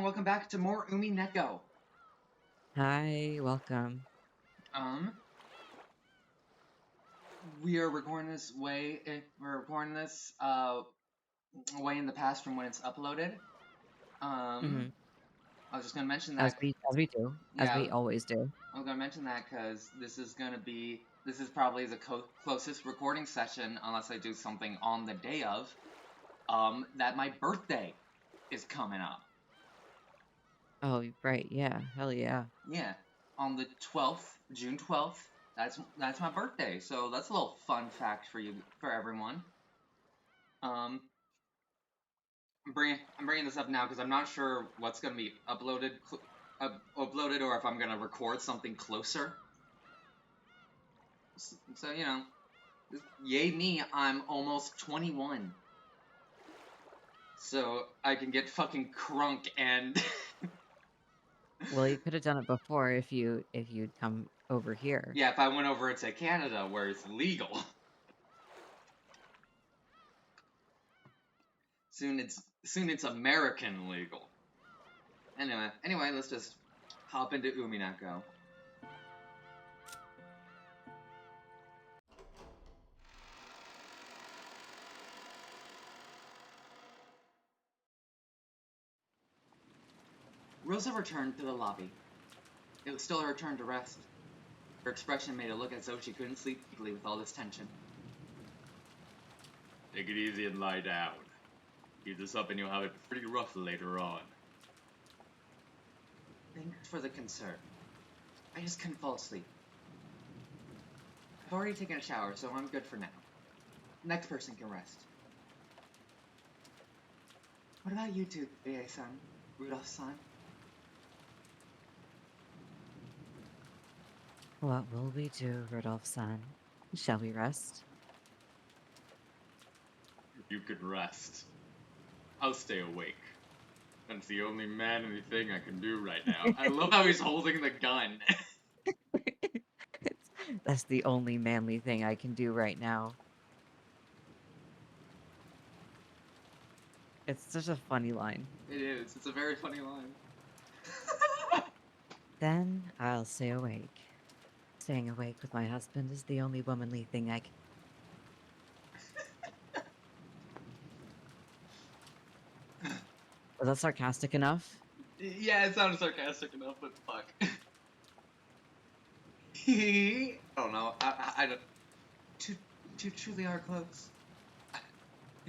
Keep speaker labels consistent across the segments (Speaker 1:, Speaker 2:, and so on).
Speaker 1: and welcome back to more Umineko.
Speaker 2: Hi, welcome.
Speaker 1: Um, we are recording this we're recording this way in the past from when it's uploaded. Um,
Speaker 2: hmm
Speaker 1: I was just gonna mention
Speaker 2: As
Speaker 1: that.
Speaker 2: we do, as
Speaker 1: Yeah,
Speaker 2: we always do.
Speaker 1: I was gonna mention that because this is probably the closest recording session, unless I do something on the day of. That my birthday is coming up.
Speaker 2: Oh, right, yeah, hell yeah.
Speaker 1: Yeah, on the 12th, June 12th. That's my birthday. So that's a little fun fact for everyone. Um, I'm bringing this up now because I'm not sure what's going to be uploaded or if I'm going to record something closer. So yay me, I'm almost 21, so I can get fucking crunk and
Speaker 2: Well, you could have done it before if you'd come over here.
Speaker 1: yeah, if I went over to Canada where it's legal. Soon it's American legal. Anyway, let's just hop into Umineko. Rosa returned to the lobby. It was still her turn to rest. Her expression made it look as though she couldn't sleep deeply with all this tension. Take it easy and lie down. Keep this up and you'll have it pretty rough later on. Thanks for the concern. I just couldn't fall asleep. I've already taken a shower, so I'm good for now. Next person can rest. What about you two, Rie-san? Rudolph-san?
Speaker 2: What will we do, Rodolphe-san? Shall we rest?
Speaker 1: You could rest. I'll stay awake. That's the only manly thing I can do right now. I love how he's holding the gun.
Speaker 2: That's the only manly thing I can do right now. It's such a funny line.
Speaker 1: It is. It's a very funny line.
Speaker 2: Then I'll stay awake. Staying awake with my husband is the only womanly thing I can. Was that sarcastic enough?
Speaker 1: Yeah, it sounded sarcastic enough, but fuck. I don't know. I don't. Two truly are close.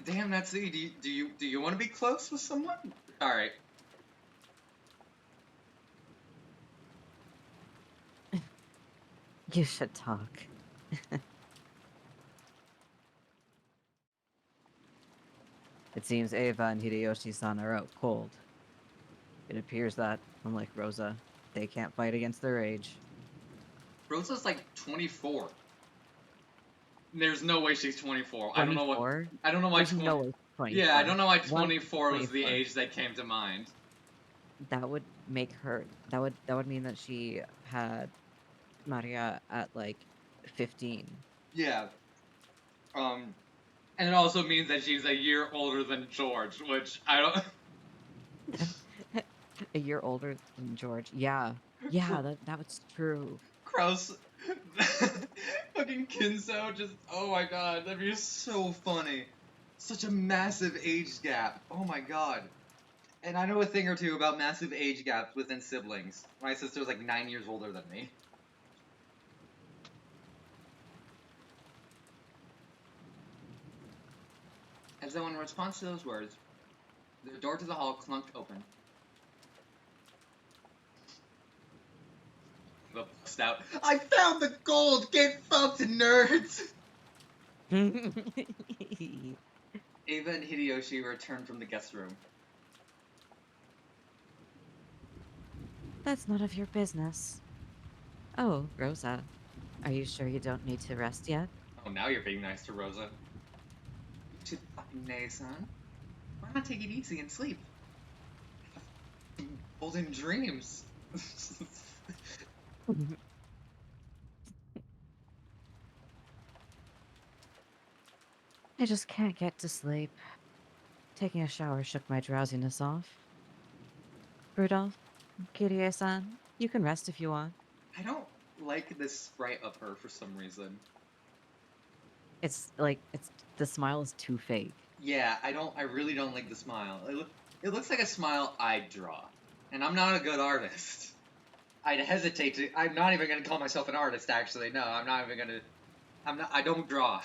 Speaker 1: Damn, that's it. Do you want to be close with someone? All right.
Speaker 2: You should talk. It seems Ava and Hideyoshi-san are out cold. It appears that, unlike Rosa, they can't fight against their age.
Speaker 1: Rosa's like 24. There's no way she's 24. I don't know what.
Speaker 2: 24?
Speaker 1: I don't know why
Speaker 2: There's
Speaker 1: 20.
Speaker 2: no way
Speaker 1: Yeah, I
Speaker 2: 24.
Speaker 1: don't know why
Speaker 2: What?
Speaker 1: 24 was the
Speaker 2: 24.
Speaker 1: age that came to mind.
Speaker 2: That would make her. That would mean that she had Maria at like 15.
Speaker 1: Yeah. Um, and it also means that she's a year older than George, which I don't.
Speaker 2: A year older than George. Yeah. Yeah, that was true.
Speaker 1: Kraus. Fucking Kinzo just. Oh my god, that'd be so funny. Such a massive age gap. Oh my god. And I know a thing or two about massive age gaps within siblings. My sister's like 9 years older than me. As though in response to those words, the door to the hall clunked open. The bust out. I found the gold! Get fucked, nerds! Ava and Hideyoshi returned from the guest room.
Speaker 2: That's none of your business. Oh, Rosa, are you sure you don't need to rest yet?
Speaker 1: Oh, now you're being nice to Rosa. You should fucking nay, son. Why not take it easy and sleep? Golden dreams.
Speaker 2: I just can't get to sleep. Taking a shower shook my drowsiness off. Rudolph, Kirie-san, you can rest if you want.
Speaker 1: I don't like this sprite of her for some reason.
Speaker 2: It's the smile is too fake.
Speaker 1: Yeah, I really don't like the smile. It looks like a smile I'd draw. And I'm not a good artist. I'd hesitate to. I'm not even gonna call myself an artist, actually. No, I'm not even gonna. I don't draw.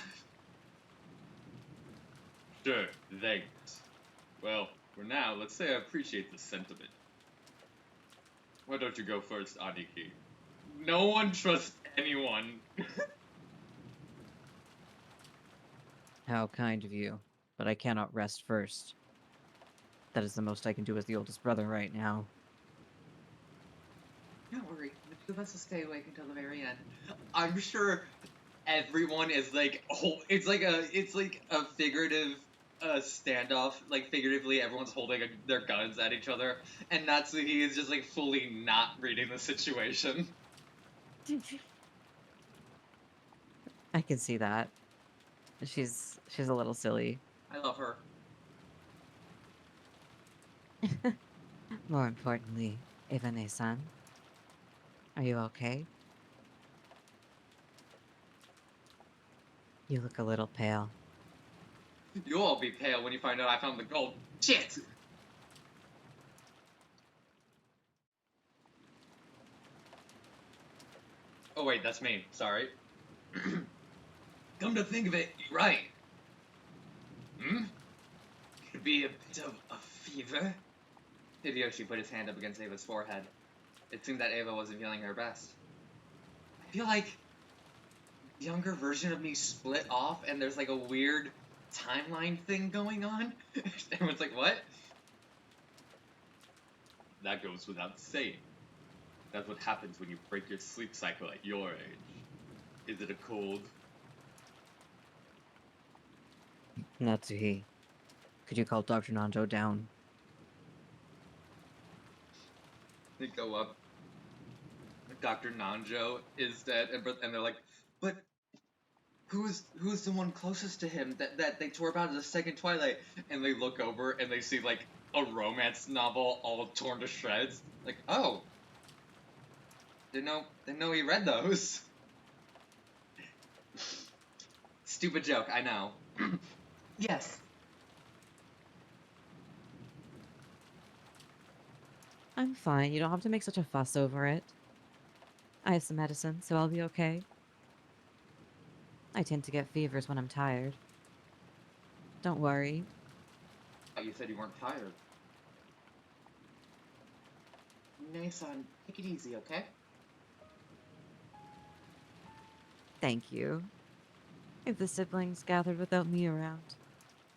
Speaker 1: Sure, thanks. Well, for now, let's say I appreciate the sentiment. Why don't you go first, Aniki? No one trusts anyone.
Speaker 2: How kind of you, but I cannot rest first. That is the most I can do as the oldest brother right now.
Speaker 1: Don't worry, the two of us will stay awake until the very end. I'm sure everyone is like, oh, it's like a figurative standoff. Like figuratively, everyone's holding their guns at each other, and Natsuhi is just like fully not reading the situation.
Speaker 2: I can see that. She's a little silly.
Speaker 1: I love her.
Speaker 2: More importantly, Ivane-san, are you okay? You look a little pale.
Speaker 1: You'll all be pale when you find out I found the gold. Shit! Oh wait, that's me. Sorry. Come to think of it, you're right. Hmm? Could be a bit of a fever. Hideyoshi put his hand up against Ava's forehead. It seemed that Ava wasn't feeling her best. I feel like the younger version of me split off and there's like a weird timeline thing going on. Everyone's like, what? That goes without saying. That's what happens when you break your sleep cycle at your age. Is it a cold?
Speaker 2: Natsuhi, could you call Dr. Nanjo down?
Speaker 1: They go up. Dr. Nanjo is dead, and they're like, but who's the one closest to him that they tore about in the second Twilight? And they look over and they see like a romance novel all torn to shreds. Like, oh, didn't know he read those. Stupid joke, I know. Yes.
Speaker 2: I'm fine. You don't have to make such a fuss over it. I have some medicine, so I'll be okay. I tend to get fevers when I'm tired. Don't worry.
Speaker 1: Oh, you said you weren't tired. Nason, take it easy, okay?
Speaker 2: Thank you. If the siblings gathered without me around,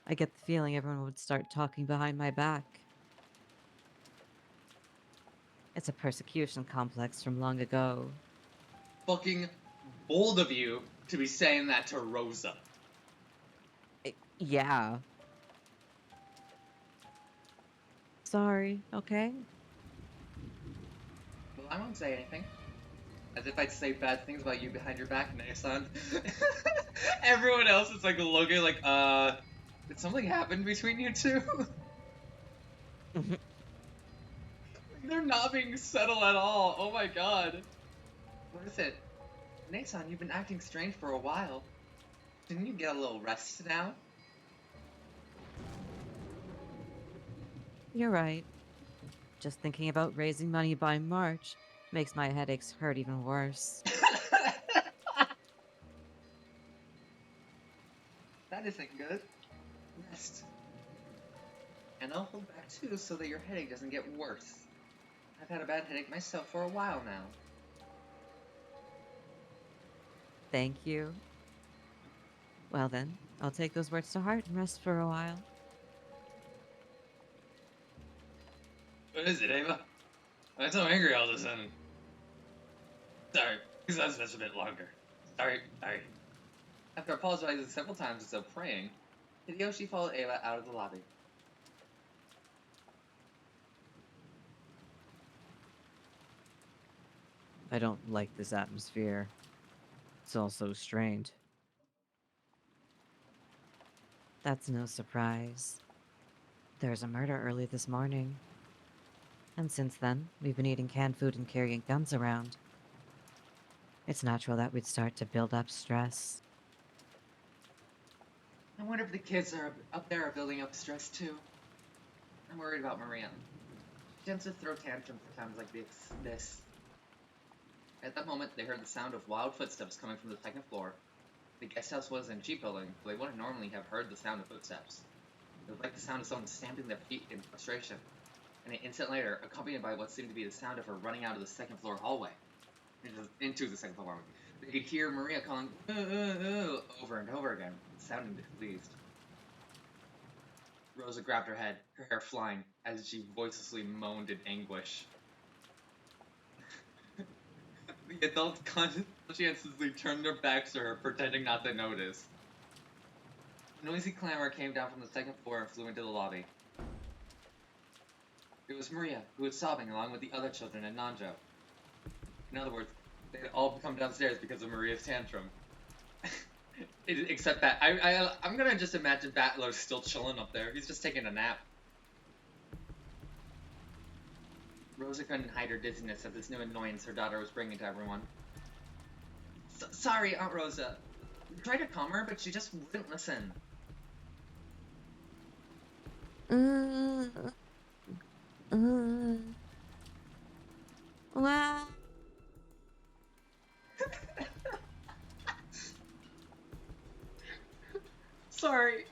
Speaker 2: I get the feeling everyone would start talking behind my back. It's a persecution complex from long ago.
Speaker 1: Fucking bold of you to be saying that to Rosa.
Speaker 2: Yeah. Sorry, okay?
Speaker 1: Well, I won't say anything. As if I'd say bad things about you behind your back, Nason. Everyone else is like looking like, did something happen between you two? They're not being subtle at all. Oh my god. What is it? Nason, you've been acting strange for a while. Didn't you get a little rest now?
Speaker 2: You're right. Just thinking about raising money by March makes my headaches hurt even worse.
Speaker 1: That isn't good. Rest. And I'll hold back too so that your headache doesn't get worse. I've had a bad headache myself for a while now.
Speaker 2: Thank you. Well then, I'll take those words to heart and rest for a while.
Speaker 1: What is it, Ava? I'm so angry all of a sudden. Sorry, please let's this a bit longer. Sorry. After apologizing several times and still praying, Hideyoshi followed Ava out of the lobby.
Speaker 2: I don't like this atmosphere. It's all so strained. That's no surprise. There was a murder early this morning. And since then, we've been eating canned food and carrying guns around. It's natural that we'd start to build up stress.
Speaker 1: I wonder if the kids are up there are building up stress too. I'm worried about Maria. She tends to throw tantrums at times like this. At that moment, they heard the sound of wild footsteps coming from the second floor. The guest house was in a cheap building, so they wouldn't normally have heard the sound of footsteps. It was like the sound of someone stamping their feet in frustration, and an instant later, accompanied by what seemed to be the sound of her running out of the second floor hallway. Into the second floor hallway. They could hear Maria calling, over and over again, sounding displeased. Rosa grabbed her head, her hair flying, as she voicelessly moaned in anguish. The adults conscientiously turned their backs to her, pretending not to notice. A noisy clamor came down from the second floor and flew into the lobby. It was Maria, who was sobbing along with the other children and Nanjo. In other words, they had all come downstairs because of Maria's tantrum. Except that, I'm gonna just imagine Battler's still chilling up there. He's just taking a nap. Rosa couldn't hide her dizziness at this new annoyance her daughter was bringing to everyone. Sorry, Aunt Rosa. We tried to calm her, but she just wouldn't listen.
Speaker 2: Wow.
Speaker 1: Sorry.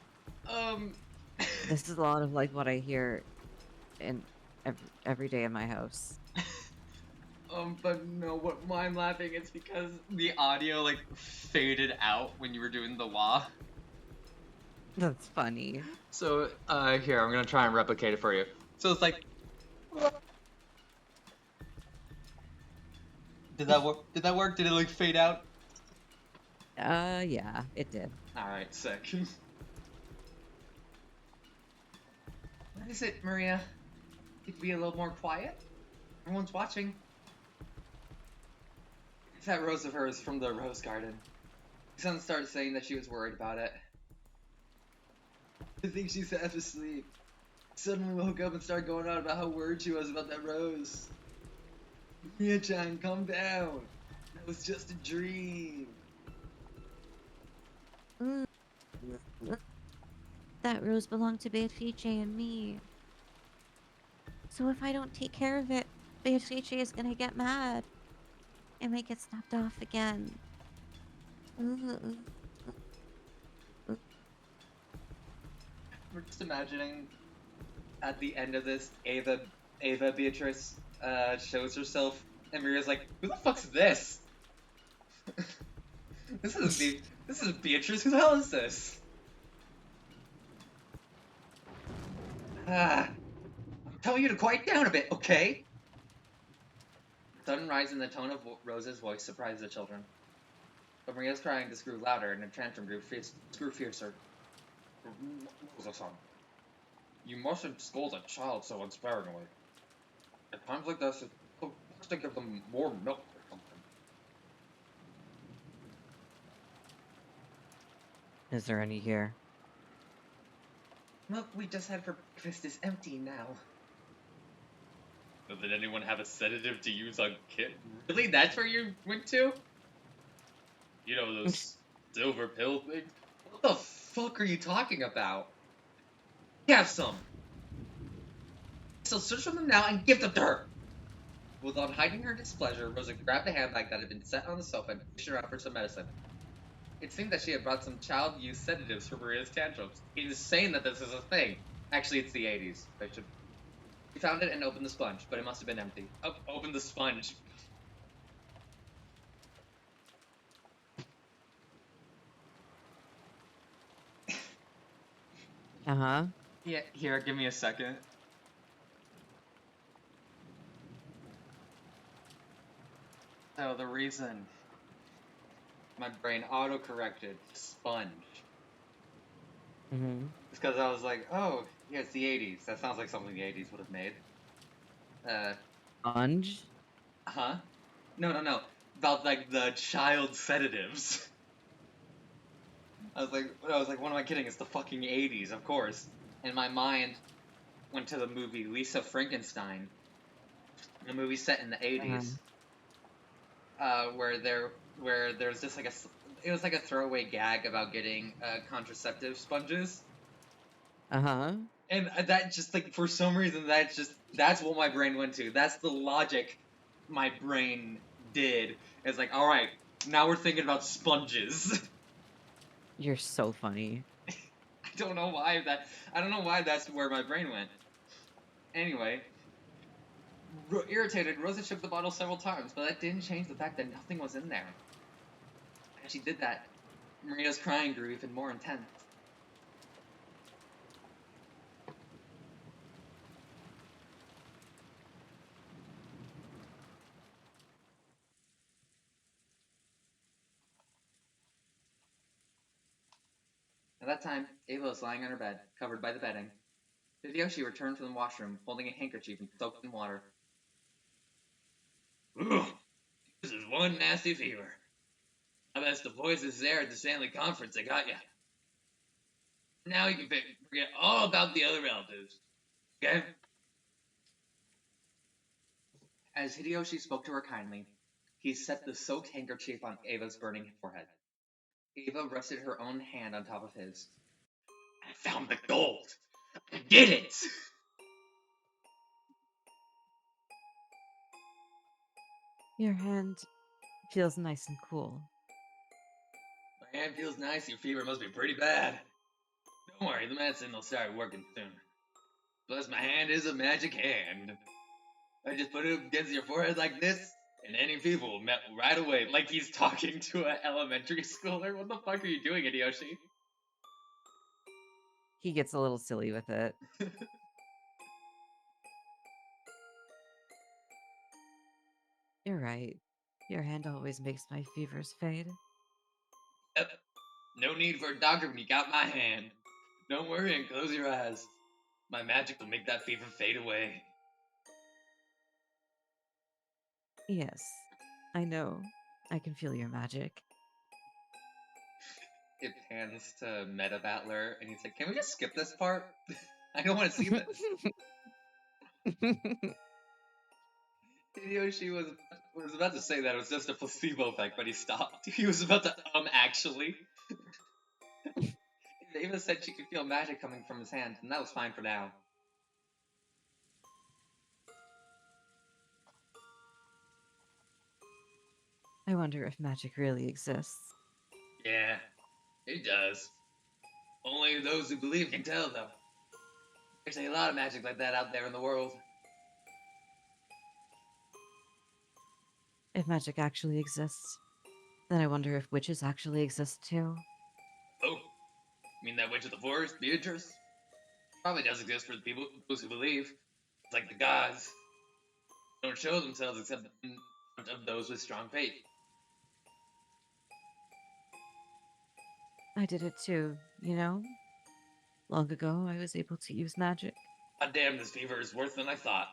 Speaker 2: This is a lot of like what I hear in every day in my house.
Speaker 1: But no, why I'm laughing, it's because the audio, like, faded out when you were doing the wah.
Speaker 2: That's funny.
Speaker 1: So, here, I'm gonna try and replicate it for you. So it's like... Did that work? Did that work? Did it, like, fade out?
Speaker 2: Yeah, it did.
Speaker 1: Alright, sick. What is it, Maria? Could you be a little more quiet? Everyone's watching. It's that rose of hers from the rose garden. Son started saying that she was worried about it. I think she's half asleep. Suddenly woke up and started going on about how worried she was about that rose. Mia-chan, calm down. That was just a dream.
Speaker 2: That rose belonged to Beatrice and me. So if I don't take care of it, Beatrice is gonna get mad. It might get snapped off again.
Speaker 1: We're just imagining at the end of this, Ava Beatrice shows herself, and Miria's like, "Who the fuck's this? This is Beatrice. Who the hell is this?" I'm telling you to quiet down a bit, okay? Sudden rise in the tone of Rosa's voice surprised the children. But Maria's crying just grew louder, and her tantrum grew fiercer. Rosa-san, you mustn't scold a child so unsparingly. At times like this, it's best to give them more milk or something.
Speaker 2: Is there any here?
Speaker 1: Milk we just had for breakfast is empty now. Did anyone have a sedative to use on Kit? Really? That's where you went to? You know, those silver pill things? What the fuck are you talking about? Have some! So search for them now and give them to her! Without hiding her displeasure, Rosa grabbed a handbag that had been set on the sofa and fished her out for some medicine. It seemed that she had brought some child-use sedatives for Maria's tantrums. He was saying that this is a thing. Actually, it's the 80s. He found it and opened the sponge, but it must have been empty. Oh, open the sponge.
Speaker 2: Uh-huh.
Speaker 1: Yeah, here, give me a second. So the reason my brain auto-corrected sponge
Speaker 2: Mm-hmm.
Speaker 1: is because I was like, oh, yeah, it's the 80s. That sounds like something the 80s would have made.
Speaker 2: Sponge?
Speaker 1: Huh? No. About, like, the child sedatives. I was like, what am I kidding? It's the fucking 80s, of course. And my mind went to the movie Lisa Frankenstein, a movie set in the
Speaker 2: Uh,
Speaker 1: 80s, where there's just like it was like a throwaway gag about getting contraceptive sponges,
Speaker 2: uh-huh.
Speaker 1: and that just like for some reason that's what my brain went to. That's the logic my brain did. It's like, all right, now we're thinking about sponges.
Speaker 2: You're so funny.
Speaker 1: I don't know why that. I don't know why that's where my brain went. Anyway, irritated, Rosa shook the bottle several times, but that didn't change the fact that nothing was in there. As she did that, Maria's crying grew even more intense. At that time, Ava was lying on her bed, covered by the bedding. Hideyoshi returned from the washroom, holding a handkerchief soaked in water. Ugh, this is one nasty fever. I bet it's the voices there at the Stanley conference that got you. Now you can forget all about the other relatives. Okay? As Hideyoshi spoke to her kindly, he set the soaked handkerchief on Ava's burning forehead. Ava rested her own hand on top of his. I found the gold! I did it!
Speaker 2: Your hand feels nice and cool.
Speaker 1: My hand feels nice, your fever must be pretty bad. Don't worry, the medicine will start working soon. Plus, my hand is a magic hand. I just put it against your forehead like this, and any fever will melt right away. Like he's talking to an elementary schooler. What the fuck are you doing, Hideyoshi?
Speaker 2: He gets a little silly with it. You're right. Your hand always makes my fevers fade.
Speaker 1: Yep. No need for a doctor when you got my hand. Don't worry and close your eyes. My magic will make that fever fade away.
Speaker 2: Yes, I know. I can feel your magic.
Speaker 1: It pans to Meta Battler, and he's like, "Can we just skip this part? I don't want to see this." Hideyoshi was about to say that it was just a placebo effect, but he stopped. He was about to actually. Ava said she could feel magic coming from his hand, and that was fine for now.
Speaker 2: I wonder if magic really exists.
Speaker 1: Yeah, it does. Only those who believe can tell, though. There's a lot of magic like that out there in the world.
Speaker 2: If magic actually exists, then I wonder if witches actually exist too.
Speaker 1: Oh, you mean that witch of the forest, Beatrice? Probably does exist for the people those who believe. It's like the gods don't show themselves except in front of those with strong faith.
Speaker 2: I did it too, you know? Long ago, I was able to use magic.
Speaker 1: God damn, this fever is worse than I thought.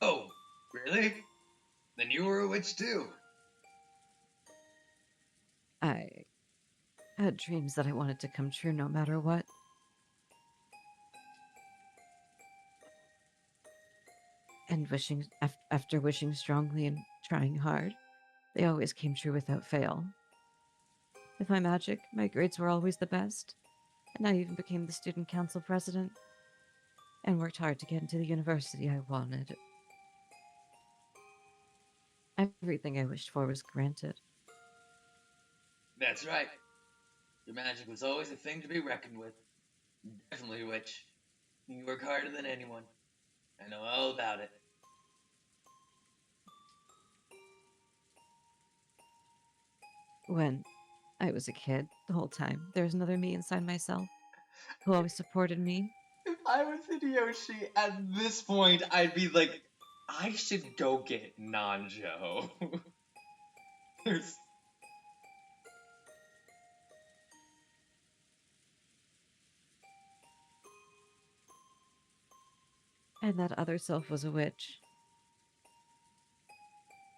Speaker 1: Oh, really? Then you were a witch too.
Speaker 2: I had dreams that I wanted to come true no matter what. And after wishing strongly and trying hard, they always came true without fail. With my magic, my grades were always the best, and I even became the student council president and worked hard to get into the university I wanted. Everything I wished for was granted.
Speaker 1: That's right. Your magic was always a thing to be reckoned with. Definitely a witch. You work harder than anyone. I know all about it.
Speaker 2: When I was a kid, the whole time, there was another me inside myself who always supported me.
Speaker 1: If I was Hideyoshi at this point, I'd be like, I should go get Nanjo. There's
Speaker 2: And that other self was a witch.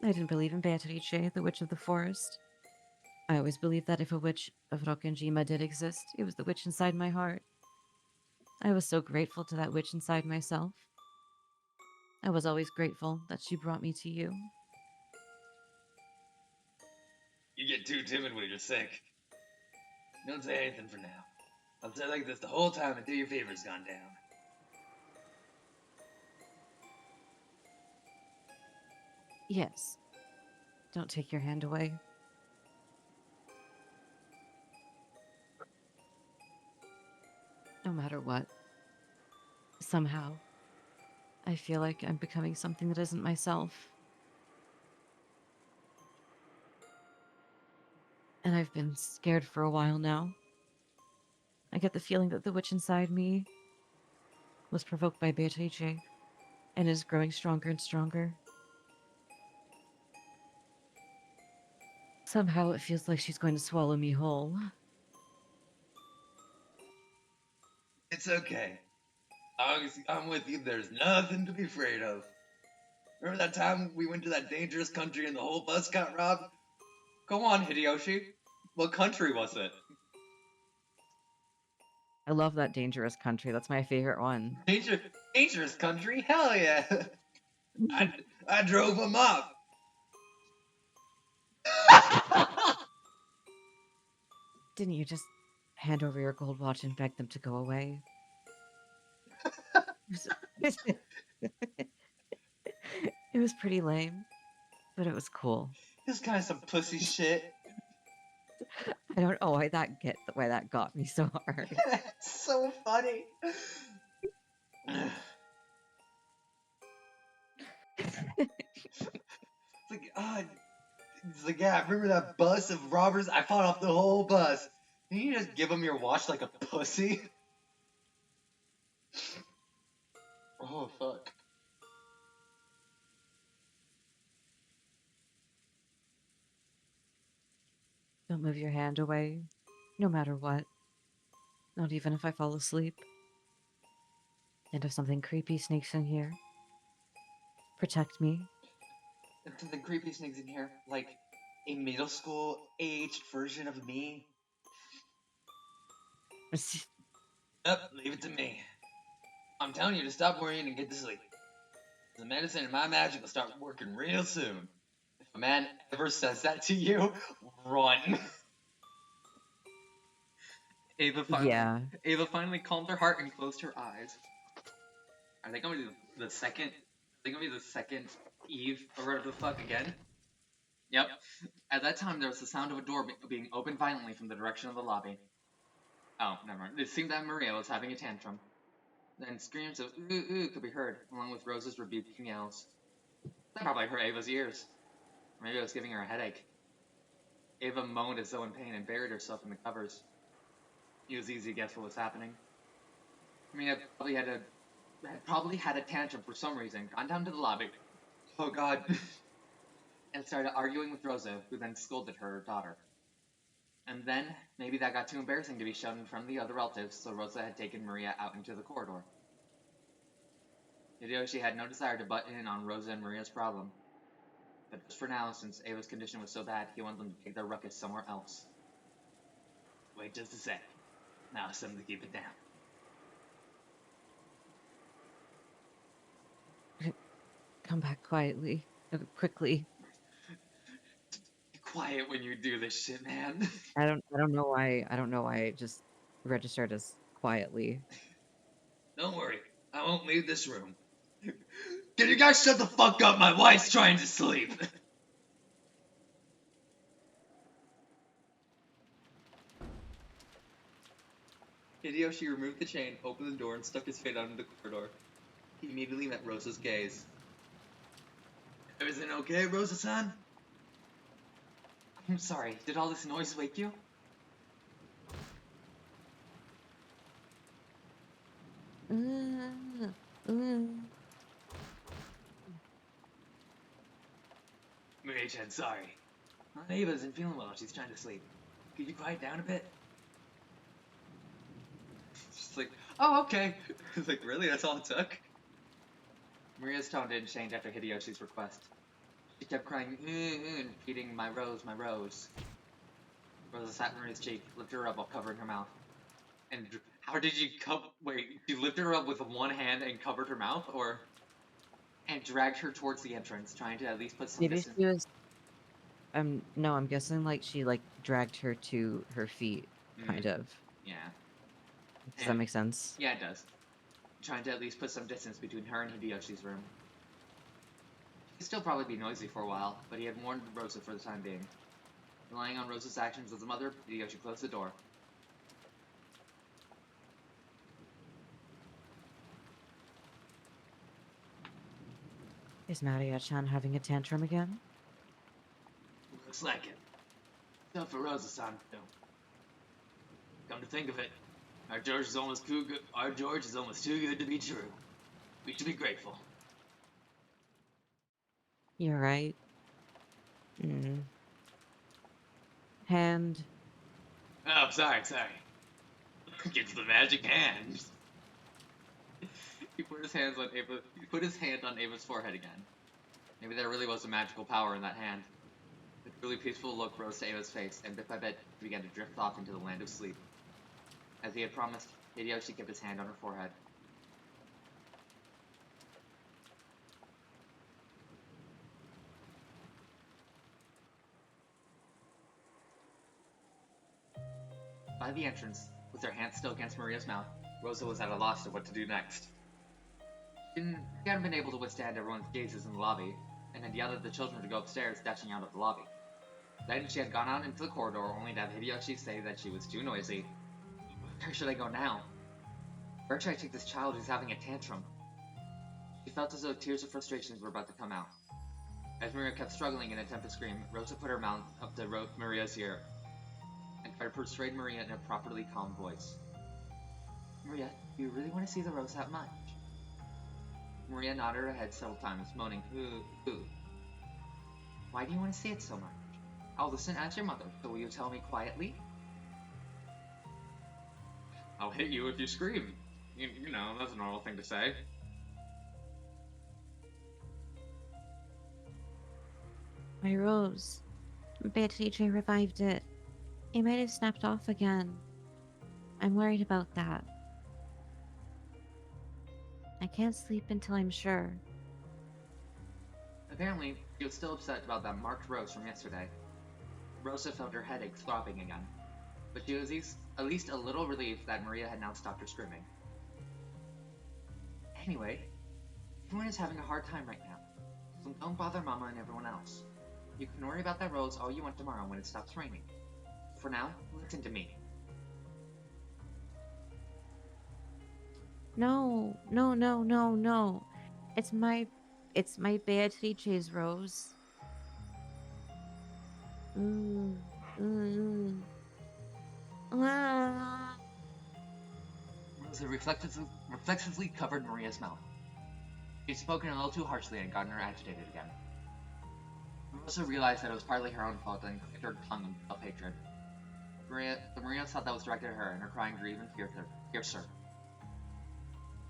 Speaker 2: I didn't believe in Beatrice, the witch of the forest. I always believed that if a witch of Rokkenjima did exist, it was the witch inside my heart. I was so grateful to that witch inside myself. I was always grateful that she brought me to you.
Speaker 1: You get too timid when you're sick. Don't say anything for now. I'll stay like this the whole time until your fever's gone down.
Speaker 2: Yes. Don't take your hand away. No matter what. Somehow, I feel like I'm becoming something that isn't myself. And I've been scared for a while now. I get the feeling that the witch inside me was provoked by Beatrice and is growing stronger and stronger. Somehow it feels like she's going to swallow me whole.
Speaker 1: It's okay. I'm with you. There's nothing to be afraid of. Remember that time we went to that dangerous country and the whole bus got robbed? Go on, Hideyoshi. What country was it?
Speaker 2: I love that dangerous country. That's my favorite one.
Speaker 1: Dangerous country? Hell yeah! I drove them up.
Speaker 2: Didn't you just hand over your gold watch and beg them to go away? It was pretty lame, but it was cool.
Speaker 1: This kind of some pussy shit.
Speaker 2: I don't know why that got me so hard.
Speaker 1: It's so funny. It's like, yeah, remember that bus of robbers? I fought off the whole bus. Can you just give them your watch like a pussy? Oh, fuck.
Speaker 2: Don't move your hand away, no matter what. Not even if I fall asleep. And if something creepy sneaks in here, protect me.
Speaker 1: If something creepy sneaks in here, like a middle school aged version of me. Leave it to me. I'm telling you to stop worrying and get to sleep. The medicine and my magic will start working real soon. If a man ever says that to you, run. Ava finally calmed her heart and closed her eyes. I think I'm gonna do the second. Eve or whatever the fuck again. Yep. At that time, there was the sound of a door being opened violently from the direction of the lobby. Oh, never mind. It seemed that Maria was having a tantrum. Then screams of ooh ooh could be heard, along with Rose's rebuking yells. That probably hurt Ava's ears. Or maybe it was giving her a headache. Ava moaned as though in pain and buried herself in the covers. It was easy to guess what was happening. Maria probably had a tantrum for some reason, gone down to the lobby. Oh god. And started arguing with Rosa, who then scolded her daughter. And then, maybe that got too embarrassing to be shown in front of the other relatives, so Rosa had taken Maria out into the corridor. Hideyoshi had no desire to butt in on Rosa and Maria's problem. But just for now, since Ava's condition was so bad, he wanted them to take their ruckus somewhere else. Wait just a sec. Now it's time to keep it down.
Speaker 2: Come back quietly. Quickly.
Speaker 1: Be quiet when you do this shit, man.
Speaker 2: I don't know why it just registered as quietly.
Speaker 1: Don't worry. I won't leave this room. Can you guys shut the fuck up? My wife's trying to sleep. Hideyoshi removed the chain, opened the door, and stuck his face out into the corridor. He immediately met Rosa's gaze. Everything okay, Rosa-san? I'm sorry, did all this noise wake you? Maria-chan, sorry. Ava isn't feeling well, she's trying to sleep. Could you quiet down a bit? She's like, oh, okay. It's like, really? That's all it took? Maria's tone didn't change after Hideyoshi's request. She kept crying, and repeating, my rose, my rose. Rosa sat Maria's cheek, lifted her up while covering her mouth. And How did you wait, you lifted her up with one hand and covered her mouth, or and dragged her towards the entrance, trying to at least put some
Speaker 2: Maybe
Speaker 1: distance?
Speaker 2: she was no, I'm guessing, like, she, like, dragged her to her feet,
Speaker 1: Mm,
Speaker 2: kind of.
Speaker 1: yeah.
Speaker 2: Does that
Speaker 1: And
Speaker 2: make sense?
Speaker 1: yeah, it does. Trying to at least put some distance between her and Hideyoshi's room. He'd still probably be noisy for a while, but he had warned Rosa for the time being. Relying on Rosa's actions as a mother, Hideyoshi closed the door.
Speaker 2: Is Maria-chan having a tantrum again?
Speaker 1: Looks like it. So for Rosa-san, too. Come to think of it, our George is almost too good to be true. We should be grateful.
Speaker 2: You're right. Mm. Hand.
Speaker 1: Oh, sorry. It's the magic hand. He put his hands on Ava. He put his hand on Ava's forehead again. Maybe there really was a magical power in that hand. A truly peaceful look rose to Ava's face, and bit by bit, she began to drift off into the land of sleep. As he had promised, Hideyoshi kept his hand on her forehead. By the entrance, with her hand still against Maria's mouth, Rosa was at a loss of what to do next. She hadn't been able to withstand everyone's gazes in the lobby, and had yelled at the children to go upstairs, dashing out of the lobby. Then she had gone out into the corridor, only to have Hideyoshi say that she was too noisy. Where should I go now? Where should I take this child who's having a tantrum? She felt as though tears of frustration were about to come out. As Maria kept struggling in an attempt to scream, Rosa put her mouth up to Maria's ear and tried to persuade Maria in a properly calm voice. Maria, do you really want to see the rose that much? Maria nodded her head several times, moaning, ooh. Why do you want to see it so much? I'll listen as your mother, so will you tell me quietly? I'll hit you if you scream. You know, that's a normal thing to say.
Speaker 2: My rose. Bad teacher revived it. It might have snapped off again. I'm worried about that. I can't sleep until I'm sure.
Speaker 1: Apparently, she was still upset about that marked rose from yesterday. Rosa felt her headache throbbing again, but she was at least a little relieved that Maria had now stopped her screaming. Anyway, everyone is having a hard time right now, so don't bother Mama and everyone else. You can worry about that rose all you want tomorrow when it stops raining. For now, listen to me.
Speaker 2: No, no, no, no, no. It's my Beatrice's rose. Mm, mm, ah.
Speaker 1: Rosa reflexively covered Maria's mouth. She'd spoken a little too harshly and gotten her agitated again. Rosa realized that it was partly her own fault and clicked her tongue in self-hatred. Maria thought that was directed at her, and her crying grew even fiercer.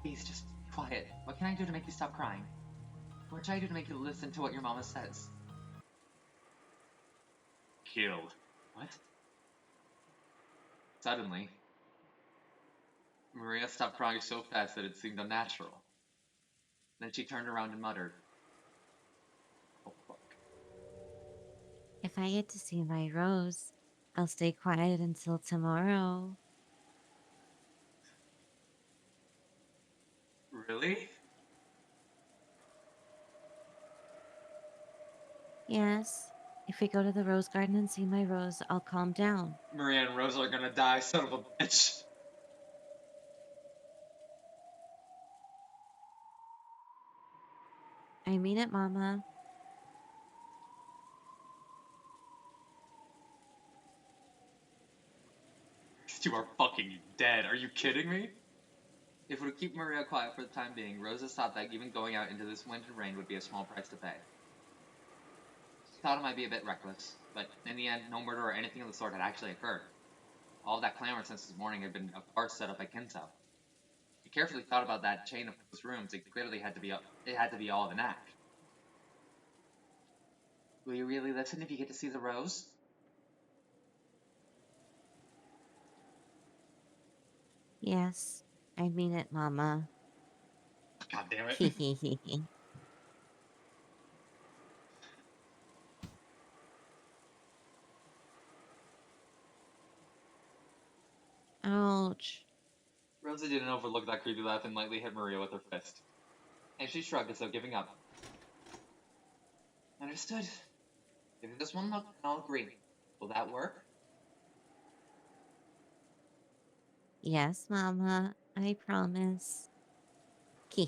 Speaker 1: Please, just be quiet. What can I do to make you stop crying? What should I do to make you listen to what your mama says? Killed. What? Suddenly, Maria stopped crying so fast that it seemed unnatural. Then she turned around and muttered, "Oh fuck."
Speaker 2: If I get to see my rose, I'll stay quiet until tomorrow.
Speaker 1: Really?
Speaker 2: Yes. If we go to the rose garden and see my rose, I'll calm down.
Speaker 1: Maria and Rosa are gonna die, son of a bitch.
Speaker 2: I mean it, Mama.
Speaker 1: You are fucking dead. Are you kidding me? If it would keep Maria quiet for the time being, Rosa thought that even going out into this wind and rain would be a small price to pay. She thought it might be a bit reckless, but in the end, no murder or anything of the sort had actually occurred. All of that clamor since this morning had been a farce set up by Kinso. She carefully thought about that chain of closed rooms. It clearly had to be all of an act. Will you really listen if you get to see the rose?
Speaker 2: Yes, I mean it, Mama.
Speaker 1: God damn it.
Speaker 2: Ouch.
Speaker 1: Rosa didn't overlook that creepy laugh and lightly hit Maria with her fist. And she shrugged as though giving up. Understood. Give it this one look and I'll agree. Will that work?
Speaker 2: Yes, Mama, I promise.
Speaker 1: I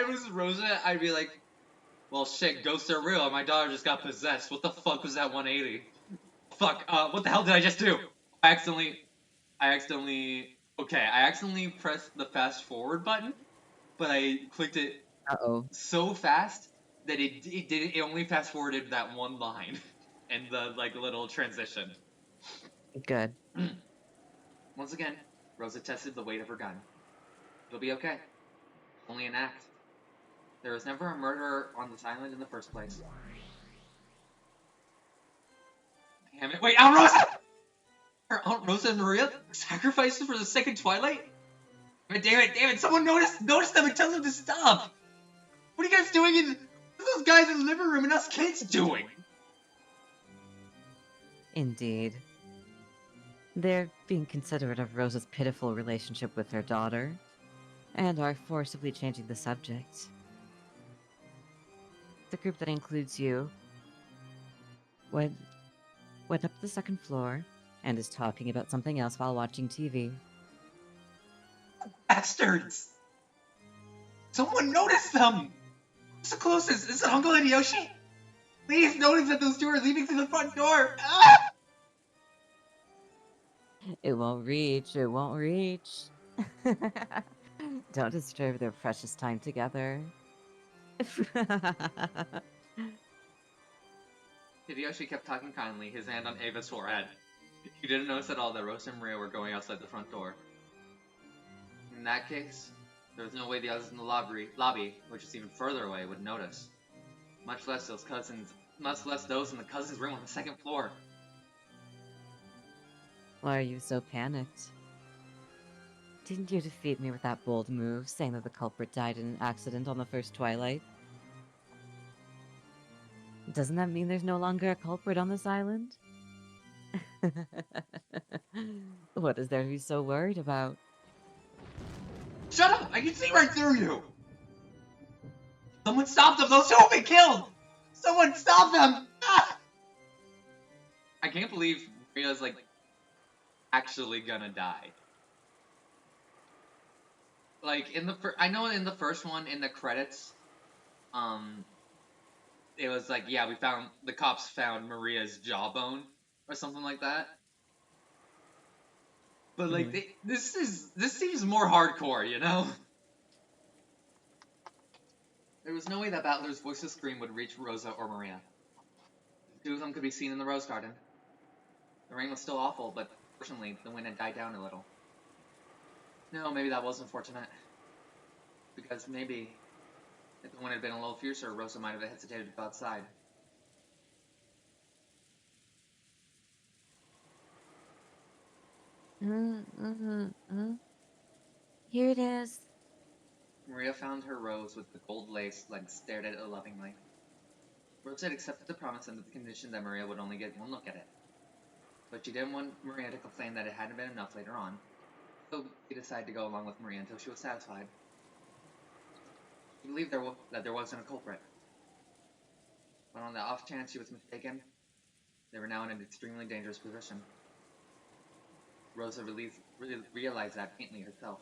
Speaker 1: was Rosa, I'd be like, well shit, ghosts are real, my daughter just got possessed. What the fuck was that 180? Fuck, what the hell did I just do? I accidentally pressed the fast forward button, but I clicked it
Speaker 2: Uh-oh.
Speaker 1: so fast that it only fast forwarded that one line and the like little transition.
Speaker 2: Good.
Speaker 1: Once again, Rosa tested the weight of her gun. It'll be okay. Only an act. There was never a murderer on this island in the first place. Damn it! Wait, Aunt Rosa! Are Aunt Rosa and Maria sacrifices for the second Twilight? Damn it! Someone notice them and tell them to stop. What are you guys doing in? What are those guys in the living room and us kids doing?
Speaker 2: Indeed. They're being considerate of Rosa's pitiful relationship with her daughter, and are forcibly changing the subject. The group that includes you went up to the second floor and is talking about something else while watching TV.
Speaker 1: Bastards! Someone notice them! Who's the closest? Is it Uncle Hideyoshi? Please notice that those two are leaving through the front door! Ah!
Speaker 2: It won't reach, it won't reach. Don't disturb their precious time together.
Speaker 1: Hideyoshi kept talking kindly, his hand on Ava's forehead. He didn't notice at all that Rosa and Maria were going outside the front door. In that case, there was no way the others in the lobby, which is even further away, would notice. Much less those in the cousins' room on the second floor.
Speaker 2: Why are you so panicked? Didn't you defeat me with that bold move, saying that the culprit died in an accident on the first Twilight? Doesn't that mean there's no longer a culprit on this island? What is there to be so worried about?
Speaker 1: Shut up! I can see right through you! Someone stop them! Those two will be killed! Someone stop them! Ah! I can't believe Maria's like actually gonna die. Like I know in the first one in the credits, it was like, yeah, the cops found Maria's jawbone or something like that. But like this seems more hardcore, you know? There was no way that Battler's voiceless scream would reach Rosa or Maria. The two of them could be seen in the rose garden. The rain was still awful, but fortunately the wind had died down a little. No, maybe that wasn't fortunate. Because maybe if the wind had been a little fiercer, Rosa might have hesitated to go outside.
Speaker 2: Here it is.
Speaker 1: Maria found her rose with the gold lace and stared at it lovingly. Rosa had accepted the promise under the condition that Maria would only get one look at it. But she didn't want Maria to complain that it hadn't been enough later on, so she decided to go along with Maria until she was satisfied. She believed that there wasn't a culprit. But on the off chance she was mistaken, they were now in an extremely dangerous position. Rosa realized that faintly herself.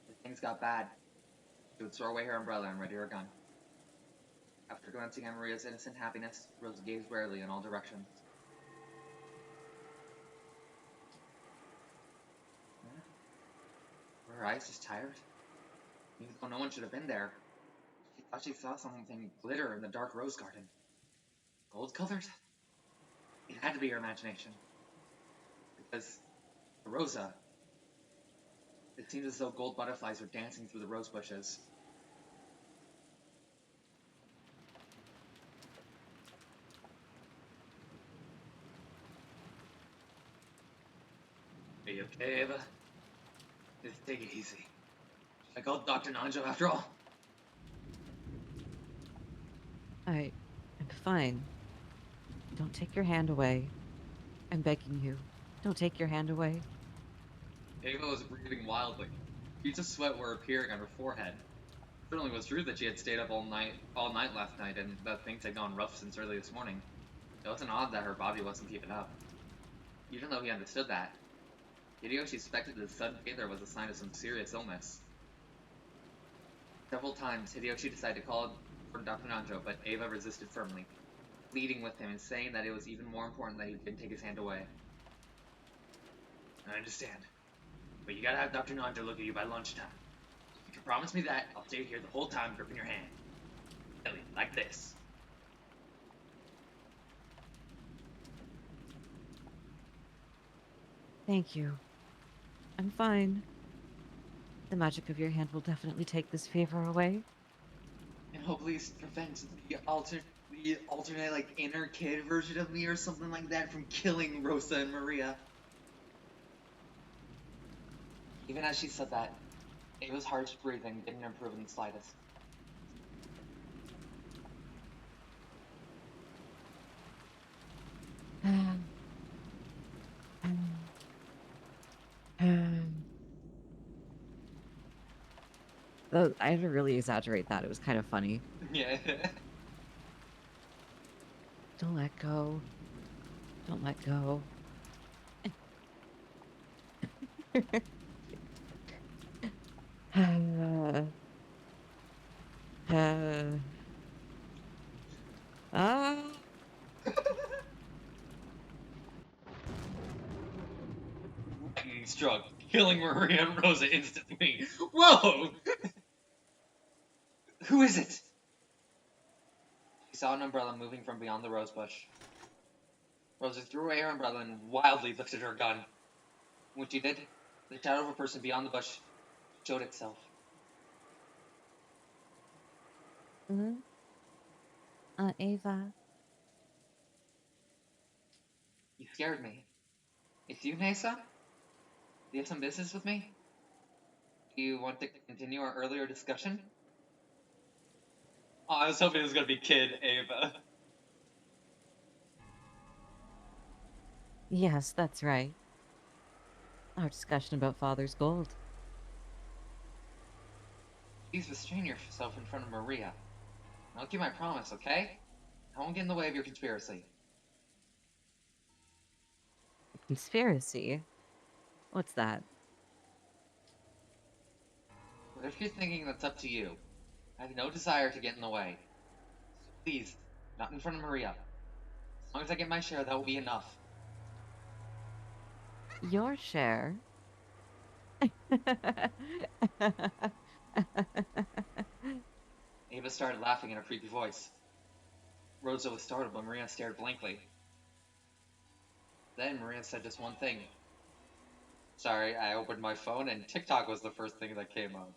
Speaker 1: If things got bad, she would throw away her umbrella and ready her gun. After glancing at Maria's innocent happiness, Rosa gazed warily in all directions. Were her eyes just tired? Even though no one should have been there, she thought she saw something glitter in the dark rose garden. Gold colored? It had to be her imagination. Because for Rosa, it seemed as though gold butterflies were dancing through the rose bushes. Okay, Ava, just take it easy. I called Dr. Nanjo after all.
Speaker 2: I'm fine. Don't take your hand away. I'm begging you. Don't take your hand away.
Speaker 1: Ava was breathing wildly. Beads of sweat were appearing on her forehead. It certainly was true that she had stayed up all night last night, and that things had gone rough since early this morning. It wasn't odd that her body wasn't keeping up. Even though he understood that, Hideyoshi suspected that his sudden failure was a sign of some serious illness. Several times, Hideyoshi decided to call for Dr. Nanjo, but Ava resisted firmly, pleading with him and saying that it was even more important that he didn't take his hand away. I understand, but you gotta have Dr. Nanjo look at you by lunchtime. If you can promise me that, I'll stay here the whole time gripping your hand. Really, like this.
Speaker 2: Thank you. I'm fine. The magic of your hand will definitely take this fever away.
Speaker 1: And hopefully prevent the alternate like inner kid version of me or something like that from killing Rosa and Maria. Even as she said that, Ava's harsh breathing didn't improve in the slightest.
Speaker 2: I had to really exaggerate that. It was kind of funny.
Speaker 1: Yeah.
Speaker 2: Don't let go. Don't let go. Ah.
Speaker 1: Lightning struck, killing Maria and Rosa instantly. Whoa! Who is it? She saw an umbrella moving from beyond the rosebush. Rosa threw away her umbrella and wildly lifted her gun. When she did, the shadow of a person beyond the bush showed itself.
Speaker 2: Mm-hmm. Ava.
Speaker 1: You scared me. It's you, Nesa? Do you have some business with me? Do you want to continue our earlier discussion? Oh, I was hoping it was gonna be Kid Ava.
Speaker 2: Yes, that's right. Our discussion about father's gold.
Speaker 1: Please restrain yourself in front of Maria. I'll keep my promise, okay? I won't get in the way of your conspiracy.
Speaker 2: Conspiracy? What's that?
Speaker 1: But if you're thinking that's up to you, I have no desire to get in the way. So please, not in front of Maria. As long as I get my share, that will be enough.
Speaker 2: Your share?
Speaker 1: Ava started laughing in a creepy voice. Rosa was startled, but Maria stared blankly. Then Maria said just one thing. Sorry, I opened my phone and TikTok was the first thing that came up.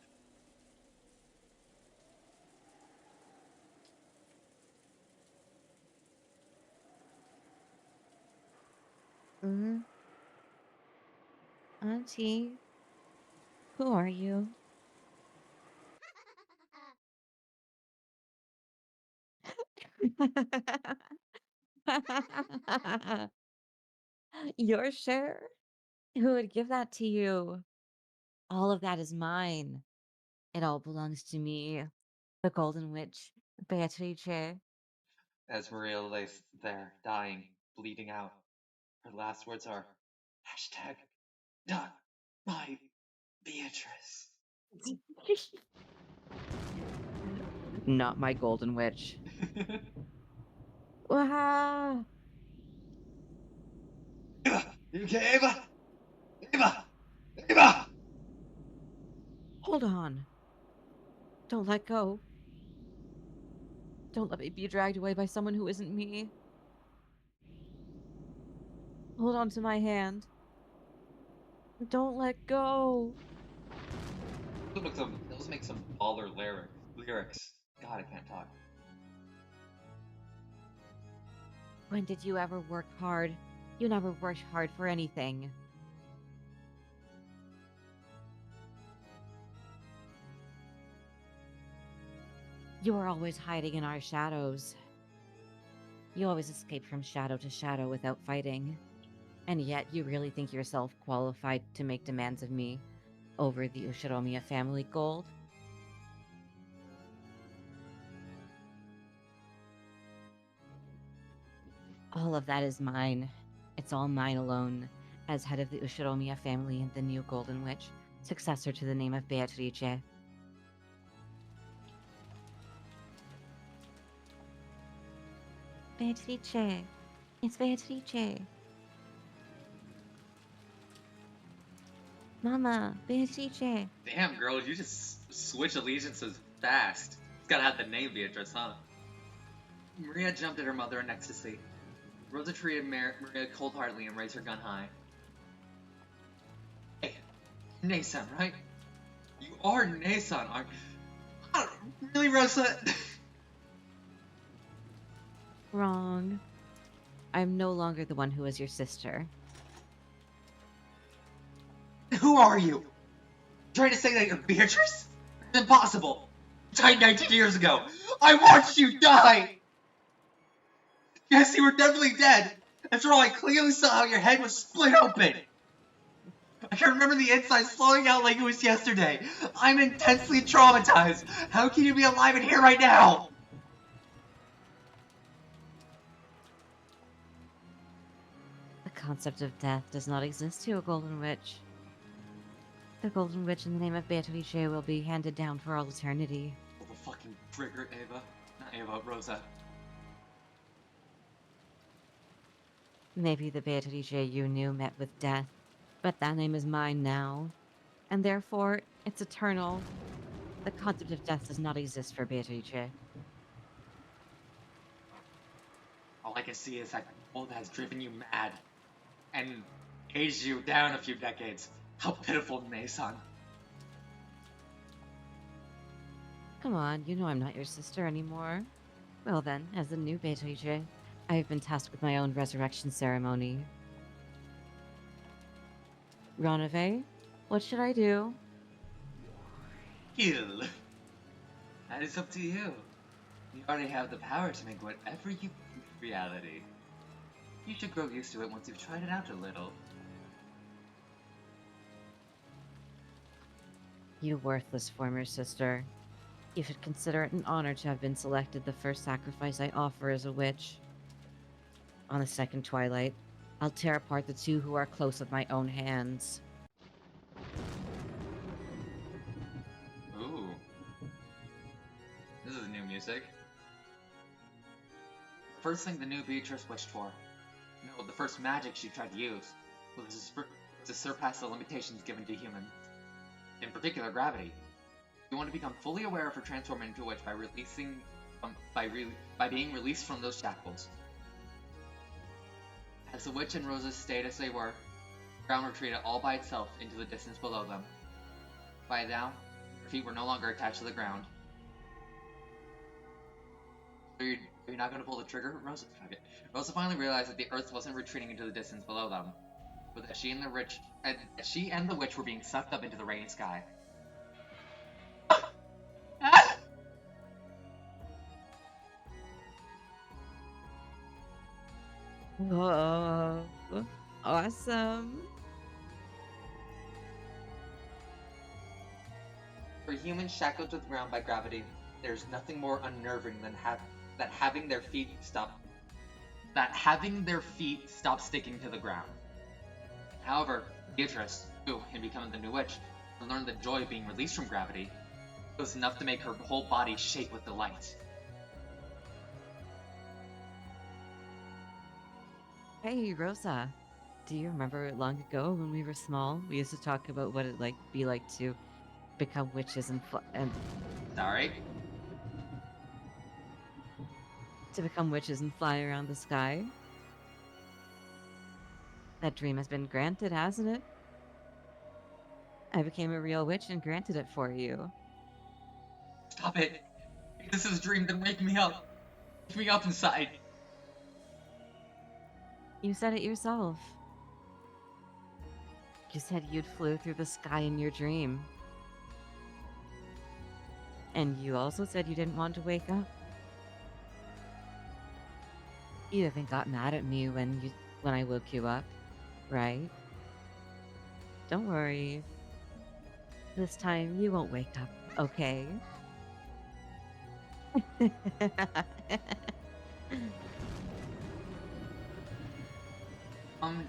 Speaker 2: Mm, Auntie, who are you? Your share? Who would give that to you? All of that is mine. It all belongs to me, the Golden Witch, Beatrice.
Speaker 1: As Maria lay there, dying, bleeding out, her last words are, hashtag, not my Beatrice.
Speaker 2: Not my Golden Witch. Wow.
Speaker 1: Ava! You okay, Ava? Ava! Ava!
Speaker 2: Hold on. Don't let go. Don't let me be dragged away by someone who isn't me. Hold on to my hand. Don't let go.
Speaker 1: Those make some baller lyrics. God, I can't talk.
Speaker 2: When did you ever work hard? You never worked hard for anything. You are always hiding in our shadows. You always escape from shadow to shadow without fighting. And yet you really think yourself qualified to make demands of me over the Ushiromiya family gold? All of that is mine. It's all mine alone, as head of the Ushiromiya family and the new Golden Witch, successor to the name of Beatrice. Beatrice. It's Beatrice. Mama, Beatrice.
Speaker 1: Damn, girl, you just switch allegiances fast. It's gotta have the name Beatrice, huh? Maria jumped at her mother in ecstasy. Rosa treated Maria cold-heartedly and raised her gun high. Hey, Nason, right? You are Nason, aren't you? Really, Rosa?
Speaker 2: Wrong. I'm no longer the one who was your sister.
Speaker 1: Who are you? Trying to say that you're Beatrice? It's impossible. You died 19 years ago. I watched you die! Yes, you were definitely dead. After all, I clearly saw how your head was split open. I can remember the inside slowing out like it was yesterday. I'm intensely traumatized. How can you be alive and here right now?
Speaker 2: The concept of death does not exist to a Golden Witch. The Golden Witch in the name of Beatrice will be handed down for all eternity.
Speaker 1: Pull the fucking trigger, Ava. Not Ava, Rosa.
Speaker 2: Maybe the Beatrice you knew met with death, but that name is mine now, and therefore it's eternal. The concept of death does not exist for Beatrice.
Speaker 1: All I can see is that goal that has driven you mad and aged you down a few decades. How pitiful, Nason.
Speaker 2: Come on, you know I'm not your sister anymore. Well then, as the new Beatrice, I have been tasked with my own resurrection ceremony. Ronave, what should I do?
Speaker 1: Kill. That is up to you. You already have the power to make whatever you want reality. You should grow used to it once you've tried it out a little.
Speaker 2: You worthless former sister. You should consider it an honor to have been selected the first sacrifice I offer as a witch. On the second twilight, I'll tear apart the two who are close with my own hands.
Speaker 1: Ooh. This is new music. The first thing the new Beatrice wished for. No, the first magic she tried to use was to surpass the limitations given to humans. In particular, gravity. You want to become fully aware of her transforming into a witch by being released from those shackles. As the witch and Rosa stayed as they were, the ground retreated all by itself into the distance below them. By now, their feet were no longer attached to the ground. So you're not going to pull the trigger, Rosa? Fuck it. Rosa finally realized that the earth wasn't retreating into the distance below them, but that she and the witch were being sucked up into the rainy sky.
Speaker 2: Whoa. Awesome.
Speaker 1: For humans shackled to the ground by gravity, there's nothing more unnerving than having their feet stop sticking to the ground. However, Beatrice, who, in becoming the new witch, learned the joy of being released from gravity, it was enough to make her whole body shake with delight.
Speaker 2: Hey, Rosa. Do you remember long ago when we were small, we used to talk about what it'd be like to become witches and
Speaker 1: Sorry?
Speaker 2: to become witches and fly around the sky? That dream has been granted, hasn't it? I became a real witch and granted it for you.
Speaker 1: Stop it! If this is a dream, then wake me up! Wake me up inside!
Speaker 2: You said it yourself. You said you'd flew through the sky in your dream. And you also said you didn't want to wake up. You even got mad at me when I woke you up, right? Don't worry. This time you won't wake up, okay?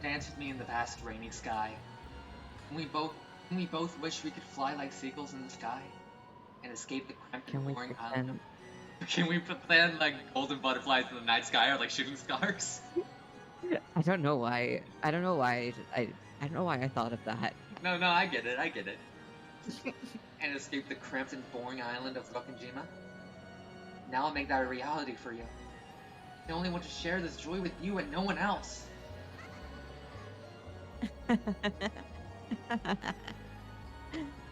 Speaker 1: Dance with me in the vast rainy sky. Can we both wish we could fly like seagulls in the sky and escape the cramped and
Speaker 2: Can we
Speaker 1: boring island of.
Speaker 2: pretend?
Speaker 1: Can we pretend like golden butterflies in the night sky are like shooting stars?
Speaker 2: I don't know why. I don't know why. I don't know why I thought of that.
Speaker 1: No, no, I get it, I get it. And escape the cramped and boring island of Rokkenjima? Now I'll make that a reality for you. I only want to share this joy with you and no one else.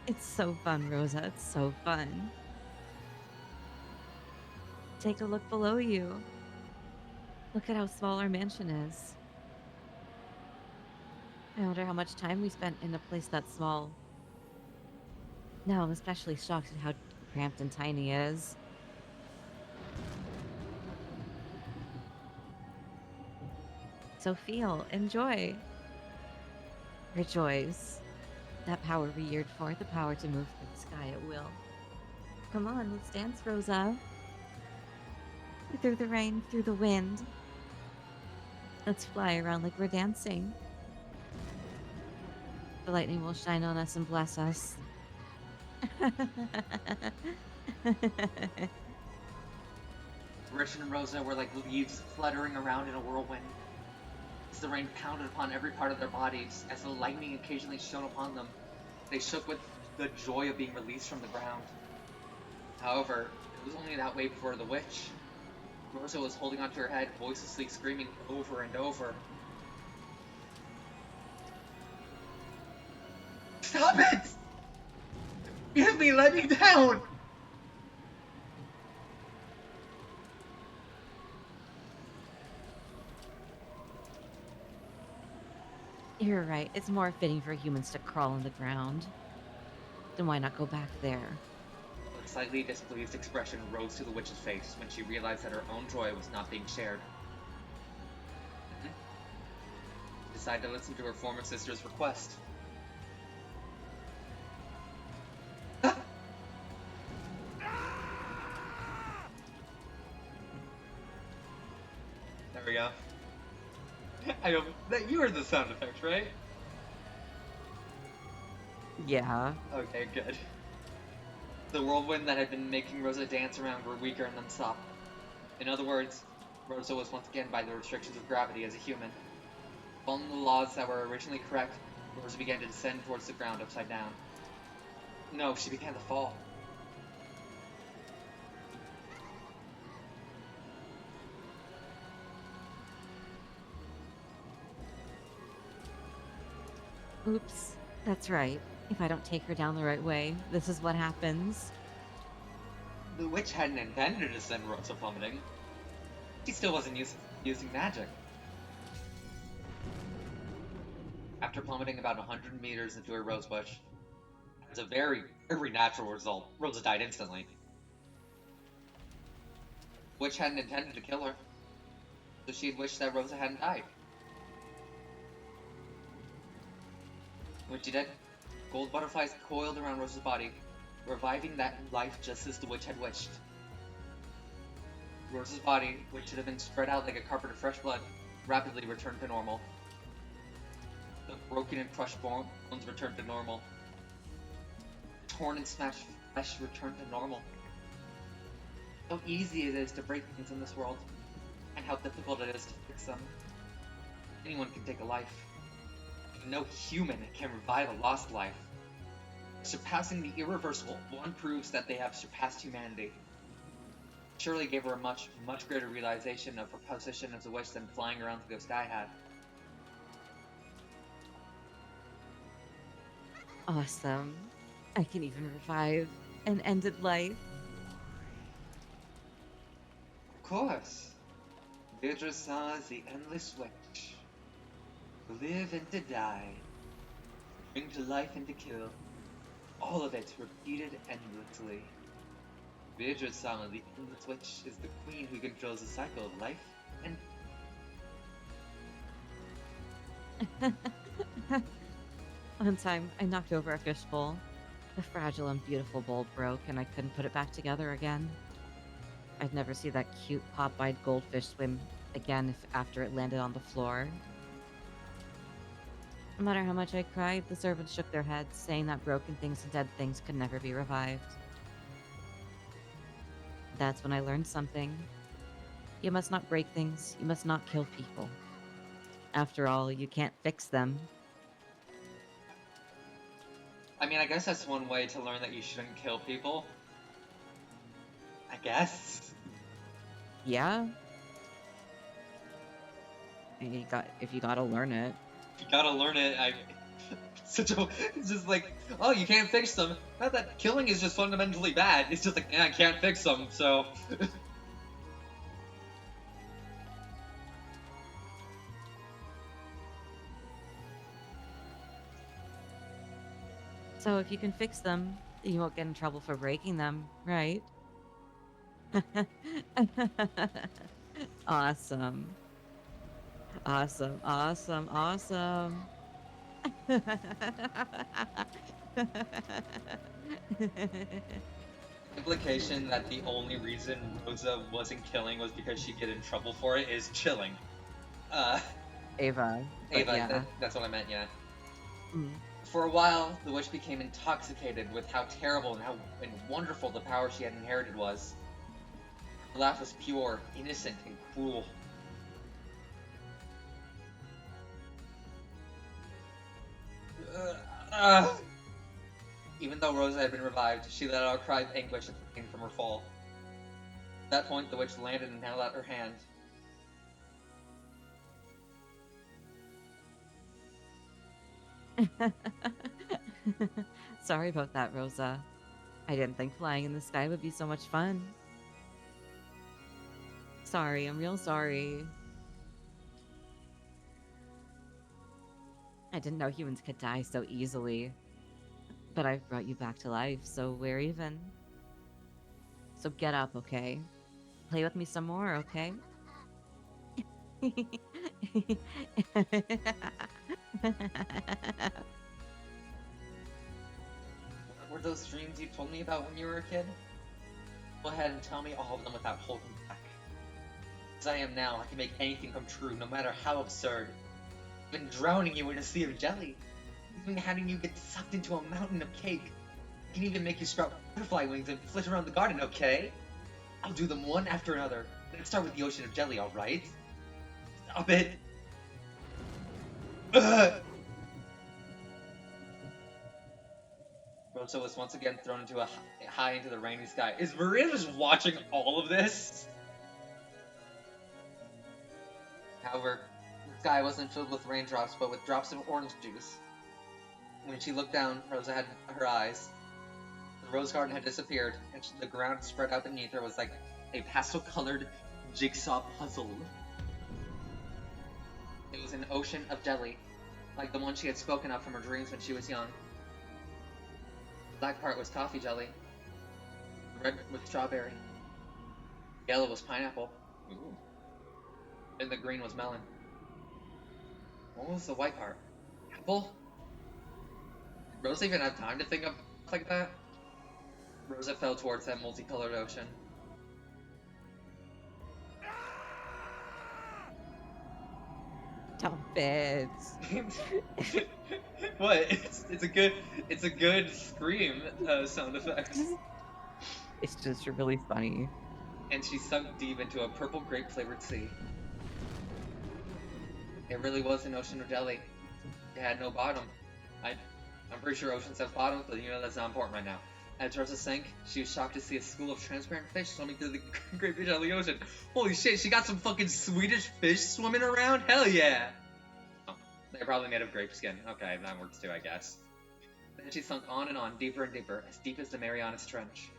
Speaker 2: It's so fun, Rosa. It's so fun. Take a look below you. Look at how small our mansion is. I wonder how much time we spent in a place that small. Now I'm especially shocked at how cramped and tiny it is. So feel, enjoy, rejoice. That power we yearned for, the power to move through the sky at will. Come on, let's dance, Rosa. Through the rain, through the wind. Let's fly around like we're dancing. The lightning will shine on us and bless us.
Speaker 1: Rich and Rosa were like leaves fluttering around in a whirlwind. As the rain pounded upon every part of their bodies, as the lightning occasionally shone upon them, they shook with the joy of being released from the ground. However, it was only that way before the witch. Rosa was holding onto her head, voicelessly screaming over and over. Stop it! Give me, let me down!
Speaker 2: You're right. It's more fitting for humans to crawl on the ground. Then why not go back there?
Speaker 1: A slightly displeased expression rose to the witch's face when she realized that her own joy was not being shared. She decided to listen to her former sister's request. There we go. I hope that you heard the sound effect, right?
Speaker 2: Yeah.
Speaker 1: Okay, good. The whirlwind that had been making Rosa dance around grew weaker and then stopped. In other words, Rosa was once again by the restrictions of gravity as a human. Following the laws that were originally correct, Rosa began to descend towards the ground upside down. No, she began to fall.
Speaker 2: Oops. That's right. If I don't take her down the right way, this is what happens.
Speaker 1: The witch hadn't intended to send Rosa plummeting. She still wasn't using magic. After plummeting about 100 meters into a rosebush, as a very, very natural result, Rosa died instantly. The witch hadn't intended to kill her, so she had wished that Rosa hadn't died. When she did, gold butterflies coiled around Rosa's body, reviving that life just as the witch had wished. Rosa's body, which should have been spread out like a carpet of fresh blood, rapidly returned to normal. The broken and crushed bones returned to normal. Torn and smashed flesh returned to normal. How easy it is to break things in this world, and how difficult it is to fix them. Anyone can take a life. No human can revive a lost life. Surpassing the irreversible, one proves that they have surpassed humanity. Surely gave her a much, much greater realization of her position as a witch than flying around through the sky had.
Speaker 2: Awesome. I can even revive an ended life.
Speaker 1: Of course. Deirdre saw as the endless witch. To live and to die. Bring to life and to kill. All of it repeated endlessly. Beatrice-sama, the endless witch, is the queen who controls the cycle of life and...
Speaker 2: One time, I knocked over a fishbowl. The fragile and beautiful bowl broke, and I couldn't put it back together again. I'd never see that cute pop-eyed goldfish swim again after it landed on the floor. No matter how much I cried, the servants shook their heads, saying that broken things and dead things could never be revived. That's when I learned something. You must not break things, you must not kill people. After all, you can't fix them.
Speaker 1: I mean, I guess that's one way to learn that you shouldn't kill people. I guess.
Speaker 2: Yeah? If you gotta learn it.
Speaker 1: You gotta learn it. It's just like, oh, you can't fix them. Not that killing is just fundamentally bad. It's just like, yeah, I can't fix them, so.
Speaker 2: So if you can fix them, you won't get in trouble for breaking them, right? Awesome. Awesome, awesome, awesome.
Speaker 1: Implication that the only reason Rosa wasn't killing was because she'd get in trouble for it is chilling.
Speaker 2: Ava.
Speaker 1: Ava,
Speaker 2: Yeah.
Speaker 1: that's what I meant, yeah.
Speaker 2: Mm.
Speaker 1: For a while, the witch became intoxicated with how terrible and wonderful the power she had inherited was. Her laugh was pure, innocent, and cruel. Even though Rosa had been revived, she let out a cry of anguish at the pain from her fall. At that point, the witch landed and held out her hand.
Speaker 2: Sorry about that, Rosa. I didn't think flying in the sky would be so much fun. Sorry, I'm real sorry. I didn't know humans could die so easily. But I've brought you back to life, so we're even. So get up, okay? Play with me some more, okay?
Speaker 1: Were those dreams you told me about when you were a kid? Go ahead and tell me all of them without holding back. As I am now, I can make anything come true, no matter how absurd. I've been drowning you in a sea of jelly. Even having you get sucked into a mountain of cake. I can even make you sprout butterfly wings and flit around the garden, okay? I'll do them one after another. Let's start with the ocean of jelly, alright? Stop it! Ugh! Rosa was once again thrown into high into the rainy sky. Is Maria just watching all of this? However, the sky wasn't filled with raindrops, but with drops of orange juice. When she looked down, Rosa had her eyes. The rose garden had disappeared, and the ground spread out beneath her was like a pastel-colored jigsaw puzzle. It was an ocean of jelly, like the one she had spoken of from her dreams when she was young. The black part was toffee jelly, the red was strawberry, the yellow was pineapple, and the green was melon. What was the white part? Apple? Did Rosa even have time to think of like that? Rosa fell towards that multicolored ocean.
Speaker 2: Stop it.
Speaker 1: What? It's a good scream sound effect.
Speaker 2: It's just really funny.
Speaker 1: And she sunk deep into a purple grape flavored sea. It really was an ocean of jelly. It had no bottom. I'm pretty sure oceans have bottoms, but you know that's not important right now. As Rosa sank, she was shocked to see a school of transparent fish swimming through the great big jelly ocean. Holy shit, she got some fucking Swedish fish swimming around? Hell yeah! Oh, they're probably made of grape skin. Okay, that works too, I guess. Then she sunk on and on, deeper and deeper, as deep as the Marianas Trench,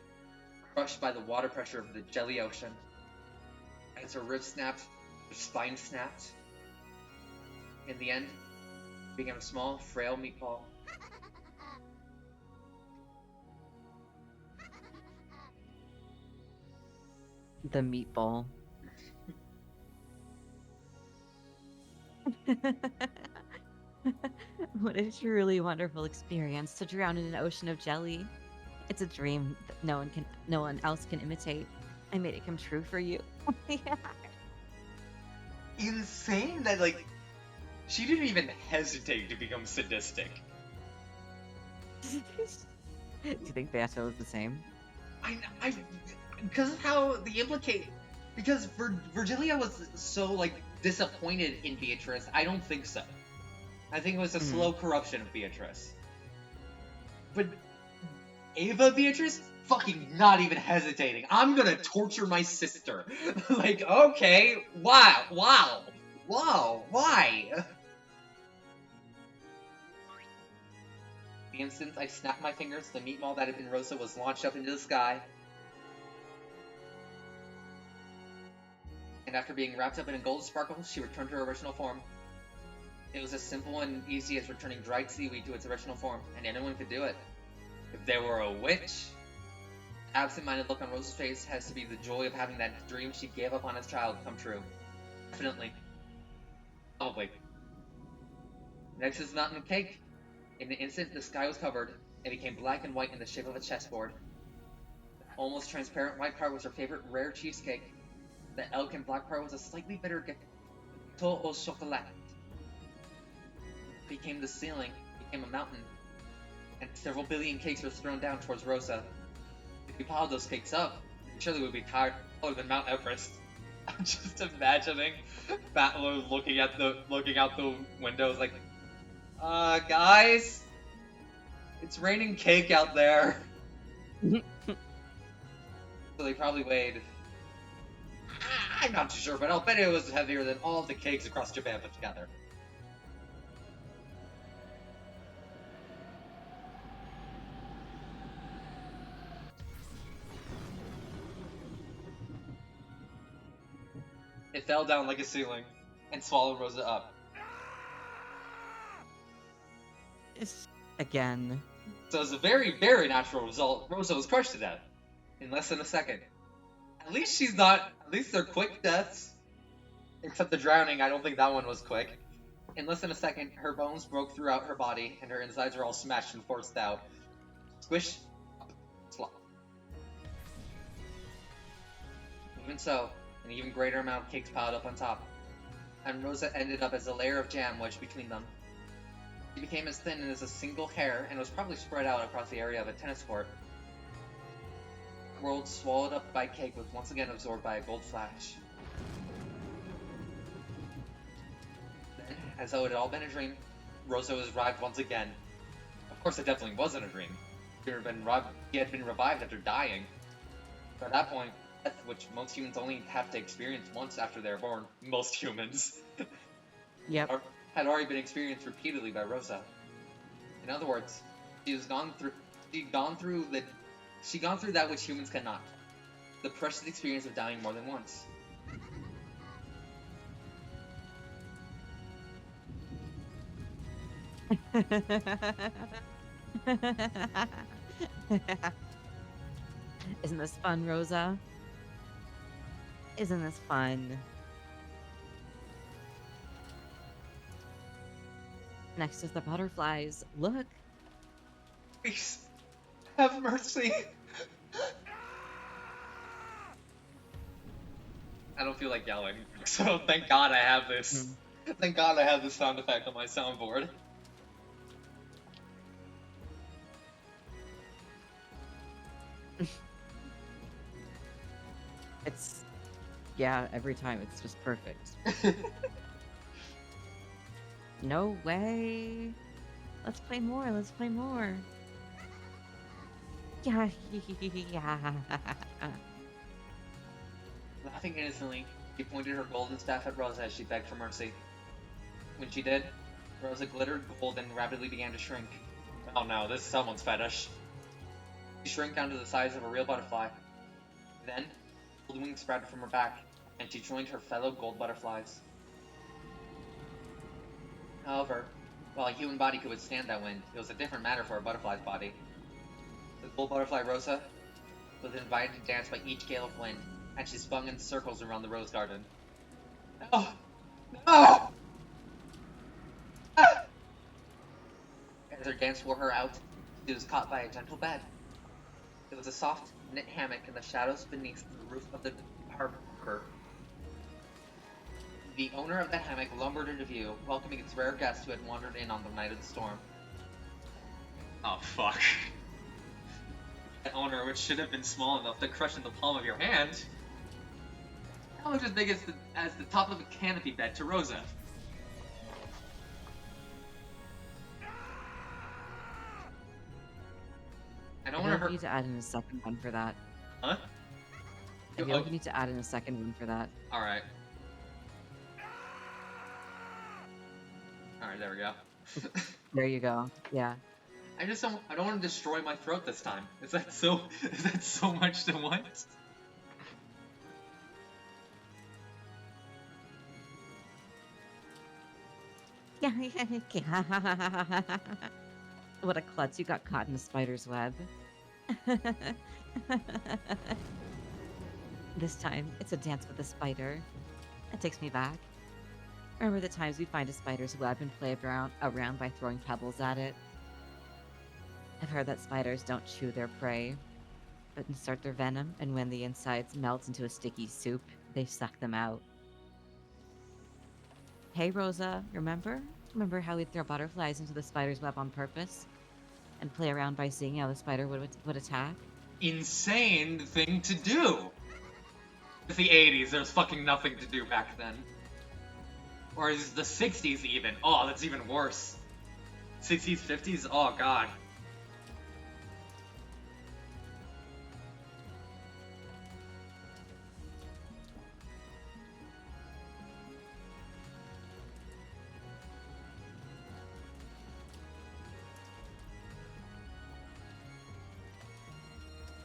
Speaker 1: crushed by the water pressure of the jelly ocean. As her ribs snapped, her spine snapped. In the end, she became a small, frail meatball.
Speaker 2: The meatball. What a truly wonderful experience to drown in an ocean of jelly. It's a dream that no one else can imitate. I made it come true for you. Yeah.
Speaker 1: Insane that, like, she didn't even hesitate to become sadistic.
Speaker 2: Do you think Beato was the same?
Speaker 1: Because of how the because Virgilia was so, like, disappointed in Beatrice, I don't think so. I think it was a slow corruption of Beatrice. But Ava Beatrice? Fucking not even hesitating. I'm gonna torture my sister. Like, okay, wow, why? The instant I snapped my fingers, the meatball that had been Rosa was launched up into the sky. And after being wrapped up in a gold sparkle, she returned to her original form. It was as simple and easy as returning dried seaweed to its original form, and anyone could do it. If they were a witch, the absent-minded look on Rosa's face has to be the joy of having that dream she gave up on as a child come true. Definitely. Probably. Next is the mountain of cake. In an instant, the sky was covered. It became black and white in the shape of a chessboard. The almost transparent white part was her favorite rare cheesecake. The elk and black part was a slightly bitter gâteau au chocolat. It became the ceiling, became a mountain, and several billion cakes were thrown down towards Rosa. If we piled those cakes up, surely we'd be taller than Mount Everest. I'm just imagining Battler looking out the windows like, guys, it's raining cake out there. So they probably weighed, I'm not too sure, but I'll bet it was heavier than all of the cakes across Japan put together. It fell down like a ceiling and swallowed Rosa up.
Speaker 2: Again.
Speaker 1: So as a very, very natural result, Rosa was crushed to death in less than a second. At least they're quick deaths. Except the drowning, I don't think that one was quick. In less than a second, her bones broke throughout her body, and her insides are all smashed and forced out. Squish, slop. Even so, an even greater amount of cakes piled up on top, and Rosa ended up as a layer of jam wedged between them. She became as thin as a single hair, and was probably spread out across the area of a tennis court. The world swallowed up by cake was once again absorbed by a gold flash. Then, as though it had all been a dream, Rosa was revived once again. Of course, it definitely wasn't a dream. He had been revived after dying. But at that point, death, which most humans only have to experience once after they're born, most humans,
Speaker 2: Yep.
Speaker 1: had already been experienced repeatedly by Rosa. In other words, she'd gone through that which humans cannot. The precious experience of dying more than once.
Speaker 2: Isn't this fun, Rosa? Isn't this fun? Next is the butterflies. Look.
Speaker 1: Please, have mercy. I don't feel like yelling, so thank God I have this. Thank God I have this sound effect on my soundboard.
Speaker 2: It's, yeah, every time it's just perfect. No way. Let's play more. Let's play more. Yeah.
Speaker 1: Laughing innocently, she pointed her golden staff at Rosa as she begged for mercy. When she did, Rosa glittered gold and rapidly began to shrink. Oh no, this is someone's fetish. She shrank down to the size of a real butterfly. Then, gold wings sprouted from her back, and she joined her fellow gold butterflies. However, while a human body could withstand that wind, it was a different matter for a butterfly's body. The gold butterfly Rosa was invited to dance by each gale of wind, and she spun in circles around the rose garden. No! No! Ah! As her dance wore her out, she was caught by a gentle bed. It was a soft, knit hammock in the shadows beneath the roof of the harbor. The owner of the hammock lumbered into view, welcoming its rare guest who had wandered in on the night of the storm. Oh, fuck. That owner, which should have been small enough to crush in the palm of your hand, now looks as big as the top of a canopy bed to Rosa. I don't
Speaker 2: I
Speaker 1: want
Speaker 2: feel
Speaker 1: to
Speaker 2: like you
Speaker 1: hurt.
Speaker 2: need to add in a second one for that.
Speaker 1: Huh?
Speaker 2: I feel like you need to add in a second one for that.
Speaker 1: Alright. Alright, there we go.
Speaker 2: There you go. Yeah.
Speaker 1: I don't want to destroy my throat this time. Is that so much to want?
Speaker 2: What a klutz, you got caught in a spider's web. This time, it's a dance with a spider. It takes me back. Remember the times we find a spider's web and play around by throwing pebbles at it? I've heard that spiders don't chew their prey, but insert their venom, and when the insides melt into a sticky soup, they suck them out. Hey, Rosa, remember? Remember how we'd throw butterflies into the spider's web on purpose? And play around by seeing how the spider would attack?
Speaker 1: Insane thing to do! It's the 80s, there's fucking nothing to do back then. Or is it the 60s even? Oh, that's even worse. 60s, 50s? Oh, God.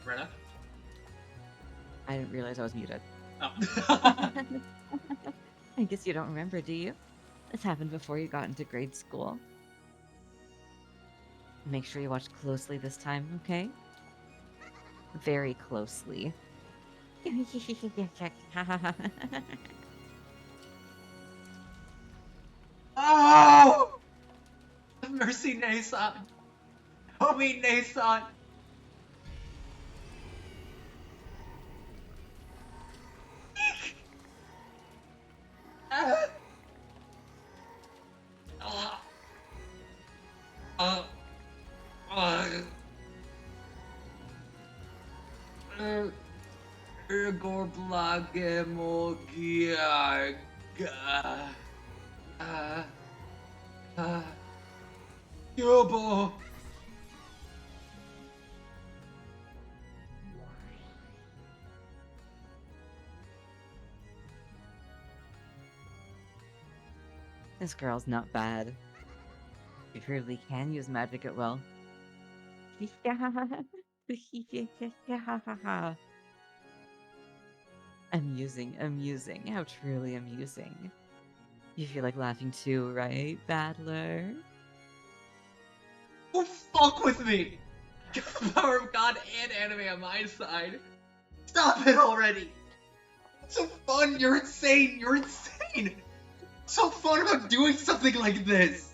Speaker 1: Brenna?
Speaker 2: I didn't realize I was muted.
Speaker 1: Oh.
Speaker 2: I guess you don't remember, do you? This happened before you got into grade school. Make sure you watch closely this time, okay? Very closely.
Speaker 1: Oh! Mercy, Nason! Help me, Nason! Ergo blage mogia. Yobo.
Speaker 2: This girl's not bad. You really can use magic at will. Amusing, how truly amusing. You feel like laughing too, right, Battler?
Speaker 1: Don't fuck with me! The power of God and anime on my side. Stop it already! What's so fun? You're insane! You're insane! What's so fun about doing something like this?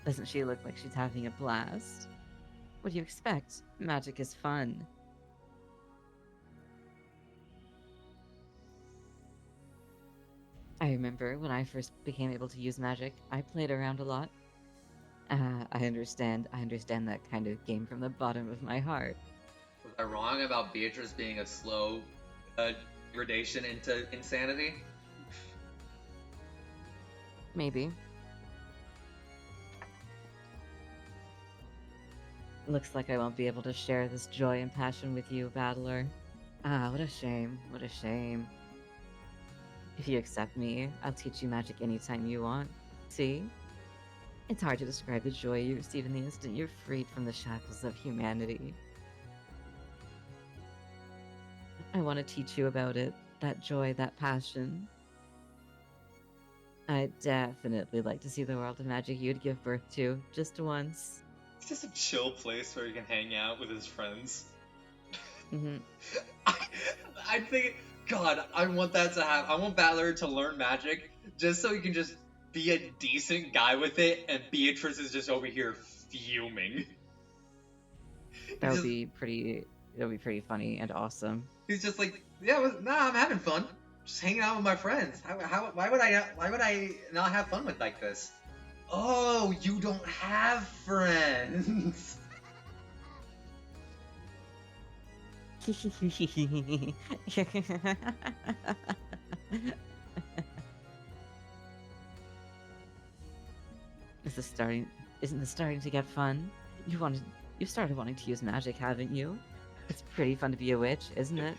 Speaker 2: Doesn't she look like she's having a blast? What do you expect? Magic is fun. I remember when I first became able to use magic, I played around a lot. I understand that kind of game from the bottom of my heart.
Speaker 1: Was I wrong about Beatrice being a slow degradation into insanity?
Speaker 2: Maybe. Looks like I won't be able to share this joy and passion with you, Battler. Ah, what a shame. What a shame. If you accept me, I'll teach you magic anytime you want. See? It's hard to describe the joy you receive in the instant you're freed from the shackles of humanity. I want to teach you about it. That joy, that passion. I'd definitely like to see the world of magic you'd give birth to, just once.
Speaker 1: It's just a chill place where he can hang out with his friends.
Speaker 2: Hmm.
Speaker 1: I think, God, I want that to happen. I want Battler to learn magic just so he can just be a decent guy with it, and Beatrice is just over here fuming.
Speaker 2: That would be pretty. That would be pretty funny and awesome.
Speaker 1: He's just like, yeah, I'm having fun, just hanging out with my friends. Why would I not have fun with like this? Oh, you don't have friends.
Speaker 2: This is starting. Isn't this starting to get fun? You started wanting to use magic, haven't you? It's pretty fun to be a witch, isn't it?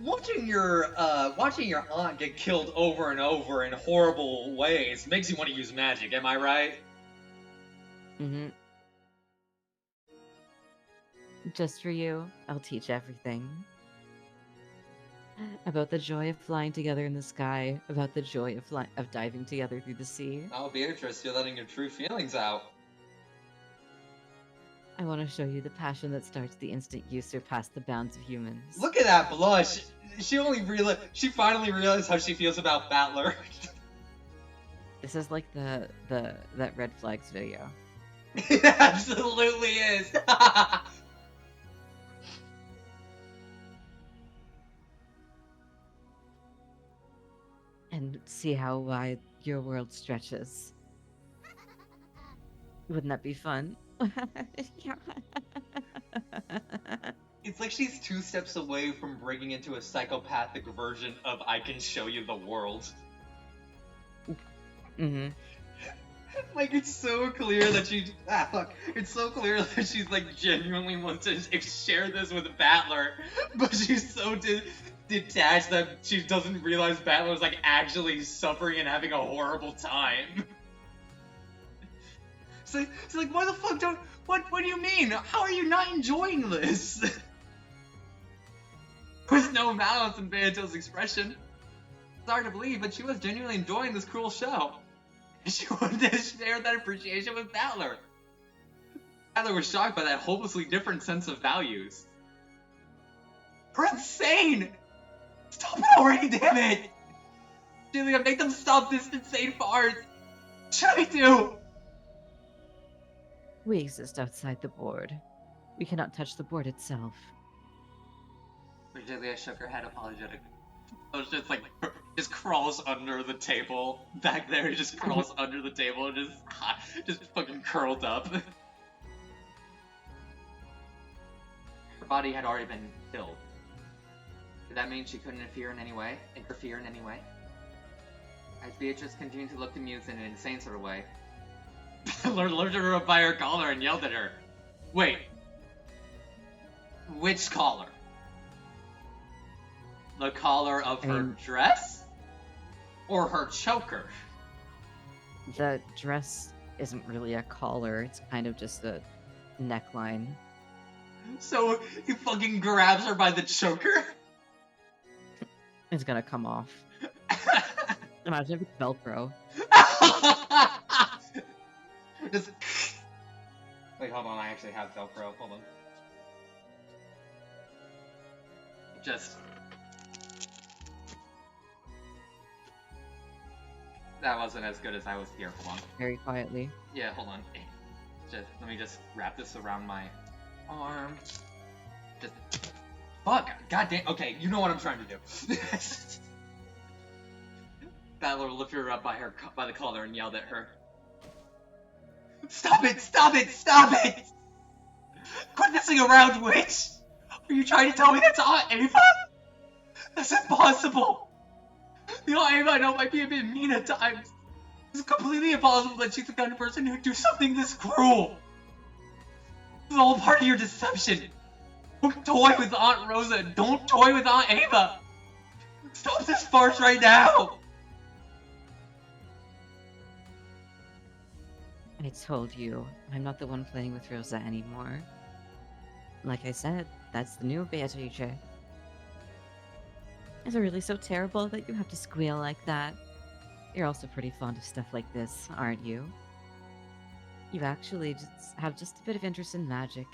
Speaker 1: Watching your aunt get killed over and over in horrible ways makes you want to use magic. Am I right?
Speaker 2: Mm-hmm. Just for you, I'll teach everything. About the joy of flying together in the sky, about the joy of diving together through the sea.
Speaker 1: Oh, Beatrice, you're letting your true feelings out.
Speaker 2: I want to show you the passion that starts the instant you surpass the bounds of humans.
Speaker 1: Look at that blush. She finally realized how she feels about Battler.
Speaker 2: This is like that red flags video.
Speaker 1: It absolutely is.
Speaker 2: And see how wide your world stretches. Wouldn't that be fun?
Speaker 1: It's like she's 2 steps away from breaking into a psychopathic version of I can show you the world.
Speaker 2: Mm-hmm.
Speaker 1: Like, it's so clear that it's so clear that she's like genuinely wants to share this with Battler, but she's so detached that she doesn't realize Battler's like actually suffering and having a horrible time. It's like, why the fuck what do you mean? How are you not enjoying this? There's no malice in Beato's expression. It's hard to believe, but she was genuinely enjoying this cruel show. She wanted to share that appreciation with Battler. Battler was shocked by that hopelessly different sense of values. We're insane! Stop it already, damn it! Julia, make them stop this insane farce! What should I do?
Speaker 2: We exist outside the board. We cannot touch the board itself.
Speaker 1: Julia shook her head apologetically. So it's just like, just crawls under the table. Back there, he just crawls under the table and just fucking curled up. Her body had already been killed. Did that mean she couldn't interfere in any way? As Beatrice continued to look amused in an insane sort of way, lifted her up by her collar and yelled at her. Wait. Which collar? The collar of her dress? Or her choker?
Speaker 2: The dress isn't really a collar, it's kind of just a neckline.
Speaker 1: So he fucking grabs her by the choker?
Speaker 2: It's gonna come off. Imagine if it's Velcro.
Speaker 1: Just... Wait, hold on, I actually have Velcro, hold on. Just... That wasn't as good as I was here, hold on.
Speaker 2: Very quietly.
Speaker 1: Yeah, hold on. Let me just wrap this around my arm. Just... Fuck! Goddamn. Okay, you know what I'm trying to do. Battler lifted her up by the collar and yelled at her. Stop it! Stop it! Stop it! Quit messing around, witch! Are you trying to tell me that's Aunt Ava? That's impossible! The Aunt Ava I know might be a bit mean at times. It's completely impossible that she's the kind of person who'd do something this cruel. This is all part of your deception. Don't toy with Aunt Rosa. Don't toy with Aunt Ava. Stop this farce right now.
Speaker 2: I told you, I'm not the one playing with Rosa anymore. Like I said, that's the new Beatrice. Is it really so terrible that you have to squeal like that? You're also pretty fond of stuff like this, aren't you? You actually just have just a bit of interest in magic,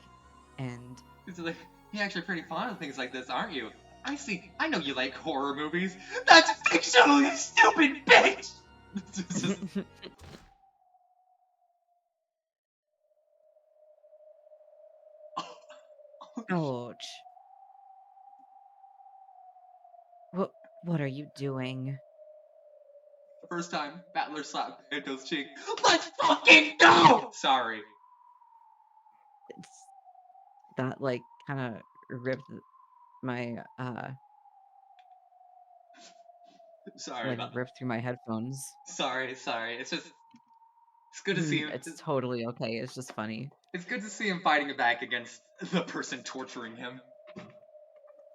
Speaker 2: and
Speaker 1: It's like, you're actually pretty fond of things like this, aren't you? I see. I know you like horror movies. That's fictional, you stupid bitch! It's just,
Speaker 2: ouch. What are you doing?
Speaker 1: the first time Battler slapped Panto's cheek. Let's fucking go! Sorry.
Speaker 2: It's that like kind of ripped my
Speaker 1: Sorry
Speaker 2: like
Speaker 1: about that.
Speaker 2: ripped through my headphones.
Speaker 1: Sorry. It's just, it's good to see him.
Speaker 2: It's totally okay. It's just funny.
Speaker 1: It's good to see him fighting back against the person torturing him.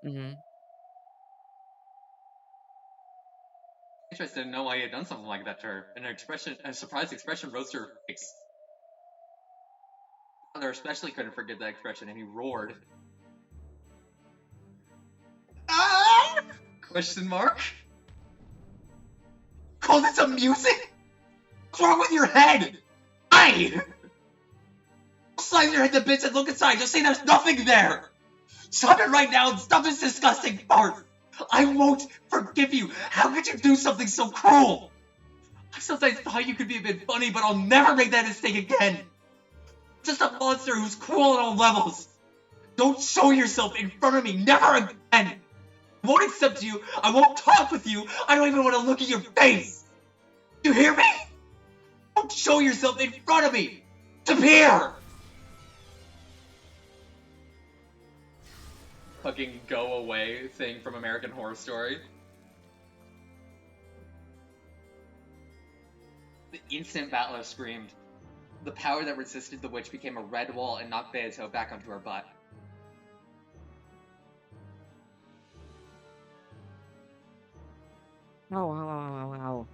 Speaker 2: Hmm.
Speaker 1: Interested to know why he had done something like that to her. A surprised expression rose to her face. Father especially couldn't forget that expression, and he roared. Ah! Question mark? Call this a music? What's wrong with your head? Why? Slice your head to bits and look inside. Just say there's nothing there. Stop it right now and stop this disgusting part. I won't forgive you. How could you do something so cruel? I sometimes thought you could be a bit funny, but I'll never make that mistake again. Just a monster who's cruel on all levels. Don't show yourself in front of me. Never again. I won't accept you. I won't talk with you. I don't even want to look at your face. You hear me? Don't show yourself in front of me. Disappear. Fucking go away thing from American Horror Story. The instant Battler screamed. The power that resisted the witch became a red wall and knocked Beato back onto her butt.
Speaker 2: Wow.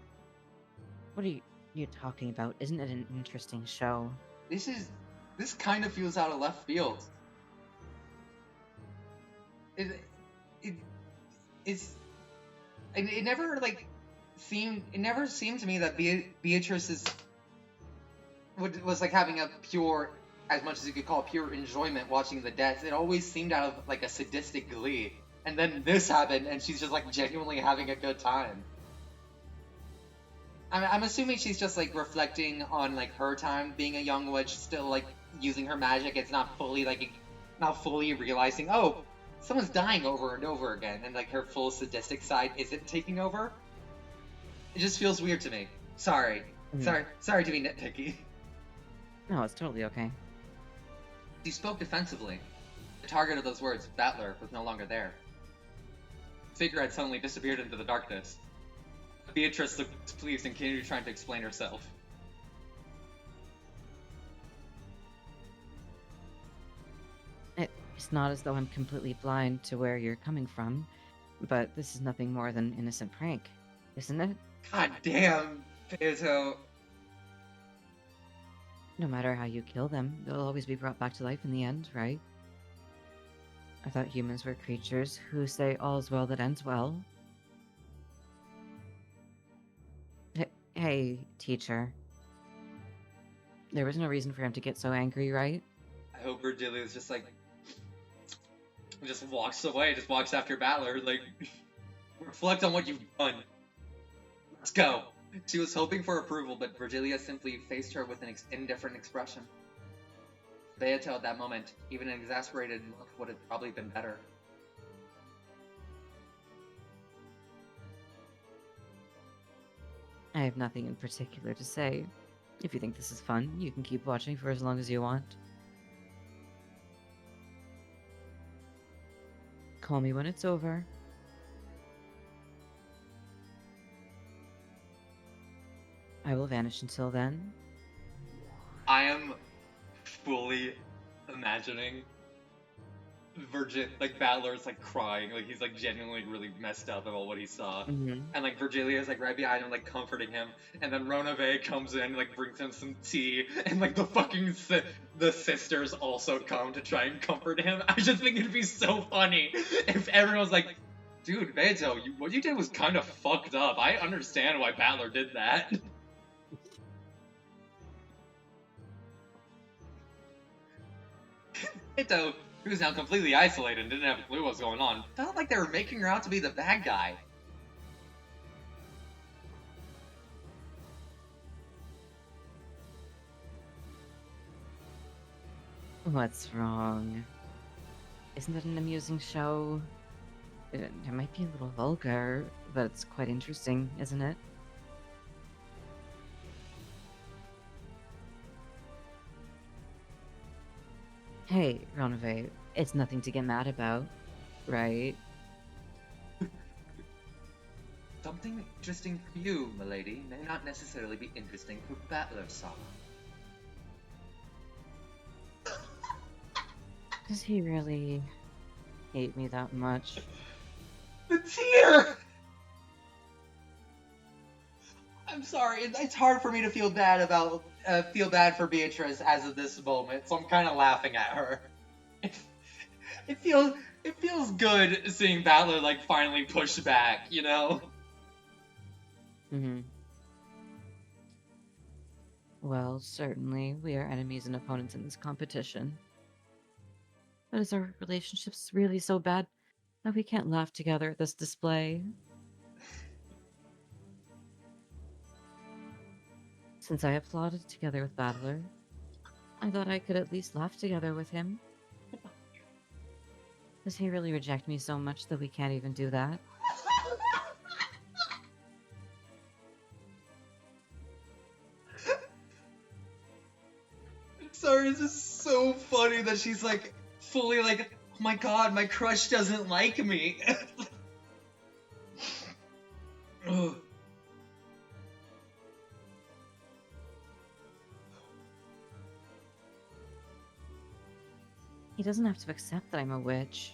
Speaker 2: What are you talking about? Isn't it an interesting show?
Speaker 1: This kind of feels out of left field. It never seemed to me that Beatrice was like having a pure, as much as you could call pure enjoyment watching the deaths. It always seemed out of like a sadistic glee. And then this happened, and she's just like genuinely having a good time. I'm assuming she's just like reflecting on like her time being a young witch, still like using her magic. It's not fully realizing, oh, someone's dying over and over again, and like her full sadistic side isn't taking over. It just feels weird to me. Sorry to be nitpicky.
Speaker 2: No, it's totally okay.
Speaker 1: She spoke defensively. The target of those words, Battler, was no longer there. The figure had suddenly disappeared into the darkness. Beatrice looked displeased and continued trying to explain herself.
Speaker 2: It's not as though I'm completely blind to where you're coming from, but this is nothing more than an innocent prank, isn't it?
Speaker 1: God damn, Beato.
Speaker 2: No matter how you kill them, they'll always be brought back to life in the end, right? I thought humans were creatures who say all's well that ends well. Hey, teacher. There was no reason for him to get so angry, right?
Speaker 1: I hope Virgilia's just like, just walks away, just walks after Battler, like, reflect on what you've done. Let's go. She was hoping for approval, but Virgilia simply faced her with an indifferent expression. Beato at that moment, even an exasperated look would have probably been better.
Speaker 2: I have nothing in particular to say. If you think this is fun, you can keep watching for as long as you want. Call me when it's over. I will vanish until then.
Speaker 1: I am fully imagining like Battler's like crying, like he's like genuinely really messed up about what he saw,
Speaker 2: Mm-hmm.
Speaker 1: and like Virgilia's like right behind him, like comforting him, and then Ronave comes in, like brings him some tea, and like the fucking the sisters also come to try and comfort him. I just think it'd be so funny if everyone's like, dude, Beto, what you did was kind of fucked up. I understand why Battler did that. Ito, who was now completely isolated and didn't have a clue what was going on, felt like they were making her out to be the bad guy.
Speaker 2: What's wrong? Isn't it an amusing show? It might be a little vulgar, but it's quite interesting, isn't it? Hey, Ronove, it's nothing to get mad about, right?
Speaker 1: Something interesting for you, milady, may not necessarily be interesting for Battler-sama.
Speaker 2: Does he really hate me that much?
Speaker 1: The tear! I'm sorry, it's hard for me to feel bad for Beatrice as of this moment, so I'm kind of laughing at her. It feels good seeing Battler like finally push back, you know?
Speaker 2: Mm-hmm. Well, certainly, we are enemies and opponents in this competition. But is our relationships really so bad that we can't laugh together at this display? Since I applauded together with Battler, I thought I could at least laugh together with him. Does he really reject me so much that we can't even do that?
Speaker 1: Sorry, it's just so funny that she's like fully like, oh my god, my crush doesn't like me. Ugh.
Speaker 2: He doesn't have to accept that I'm a witch.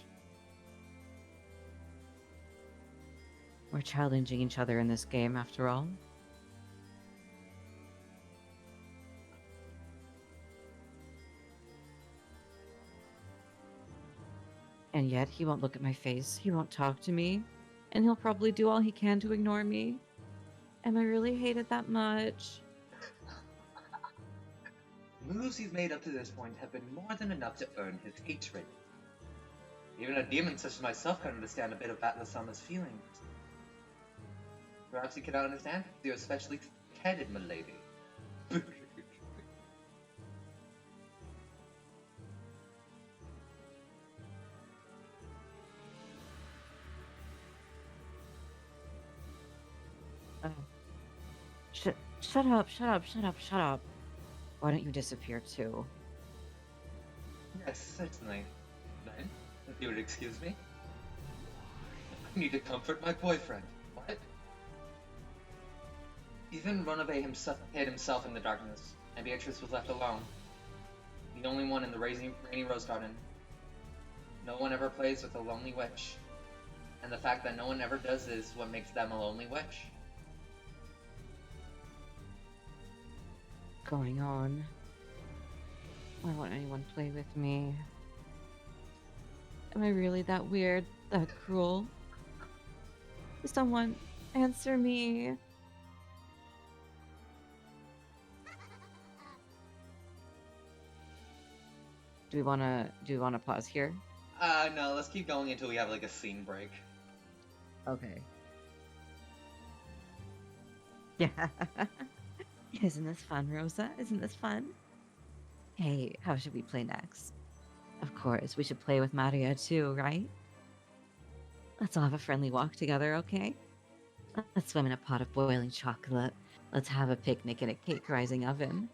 Speaker 2: We're challenging each other in this game, after all. And yet, he won't look at my face, he won't talk to me, and he'll probably do all he can to ignore me. Am I really hated that much?
Speaker 1: The moves he's made up to this point have been more than enough to earn his hatred. Even a demon such as myself can understand a bit of Battler-sama's feelings. Perhaps you cannot understand? You're especially headed, milady.
Speaker 2: Oh. Shut up, shut up, shut up, shut up. Why don't you disappear too?
Speaker 1: Yes, certainly. Then, if you would excuse me, I need to comfort my boyfriend. What? Even Runaway himself hid himself in the darkness, and Beatrice was left alone. The only one in the rainy rose garden. No one ever plays with a lonely witch. And the fact that no one ever does is what makes them a lonely witch.
Speaker 2: Going on? Why won't anyone play with me? Am I really that weird? That cruel? Someone answer me. Do we wanna pause here?
Speaker 1: No, let's keep going until we have like a scene break.
Speaker 2: Okay. Yeah. Isn't this fun, Rosa? Isn't this fun? Hey, how should we play next? Of course, we should play with Maria too, right? Let's all have a friendly walk together, okay? Let's swim in a pot of boiling chocolate. Let's have a picnic in a cake rising oven.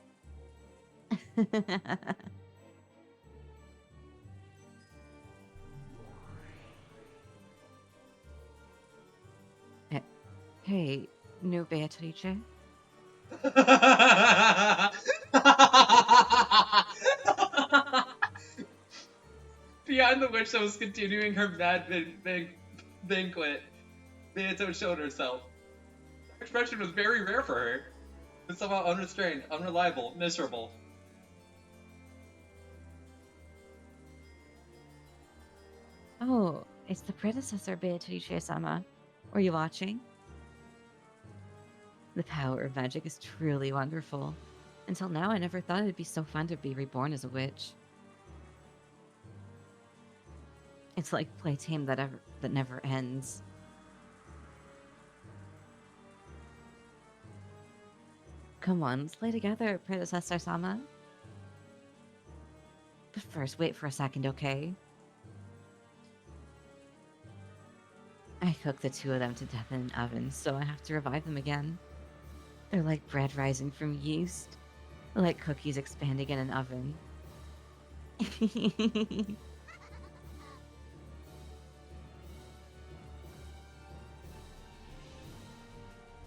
Speaker 2: Eh, hey, new Beatrice?
Speaker 1: Behind the witch that was continuing her mad banquet, Beato showed herself. Her expression was very rare for her. It was somehow unrestrained, unreliable, miserable.
Speaker 2: Oh, it's the predecessor Beatrice-sama. Were you watching? The power of magic is truly wonderful. Until now, I never thought it'd be so fun to be reborn as a witch. It's like playtime that never ends. Come on, let's play together, Predecessor Sama. But first, wait for a second, okay? I cooked the two of them to death in an oven, so I have to revive them again. They're like bread rising from yeast, like cookies expanding in an oven.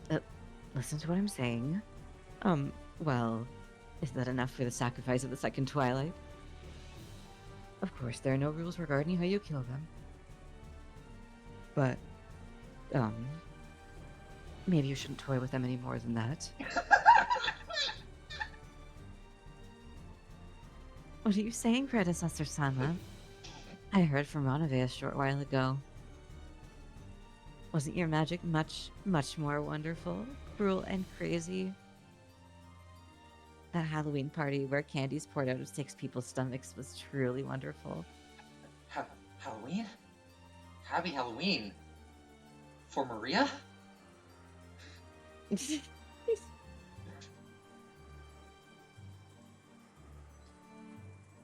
Speaker 2: uh, Listen to what I'm saying. Well, is that enough for the sacrifice of the second twilight? Of course, there are no rules regarding how you kill them. But, maybe you shouldn't toy with them any more than that. What are you saying, Predecessor Sama? I heard from Ranave a short while ago. Wasn't your magic much, much more wonderful, cruel, and crazy? That Halloween party where candies poured out of 6 people's stomachs was truly wonderful.
Speaker 1: Halloween? Happy Halloween? For Maria?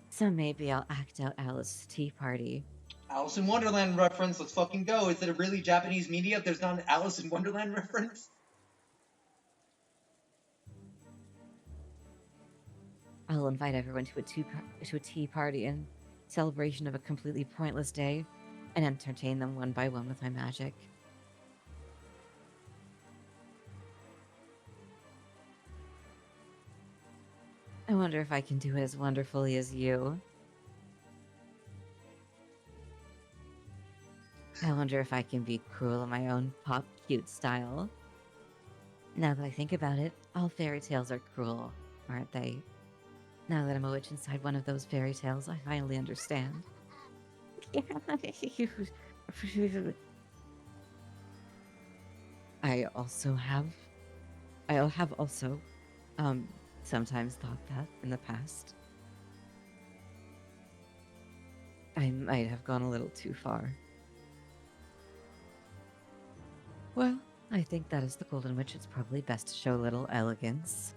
Speaker 2: So maybe I'll act out Alice's tea party.
Speaker 1: Alice in Wonderland reference, let's fucking go. Is it a really Japanese media if there's not an Alice in Wonderland reference?
Speaker 2: I'll invite everyone to a tea party in celebration of a completely pointless day, and entertain them one by one with my magic. I wonder if I can do it as wonderfully as you. I wonder if I can be cruel in my own pop cute style. Now that I think about it, all fairy tales are cruel, aren't they? Now that I'm a witch inside one of those fairy tales, I finally understand. I have also, sometimes thought that in the past. I might have gone a little too far. Well, I think that as the Golden Witch, it's probably best to show a little elegance.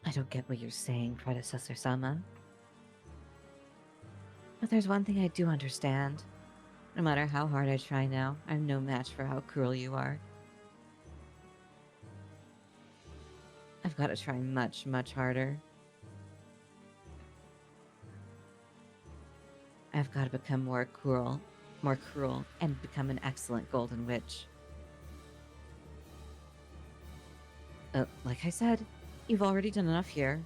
Speaker 2: I don't get what you're saying, Predecessor Sama. But there's one thing I do understand. No matter how hard I try now, I'm no match for how cruel you are. I've got to try much, much harder. I've got to become more cruel, and become an excellent Golden Witch. Like I said, you've already done enough here.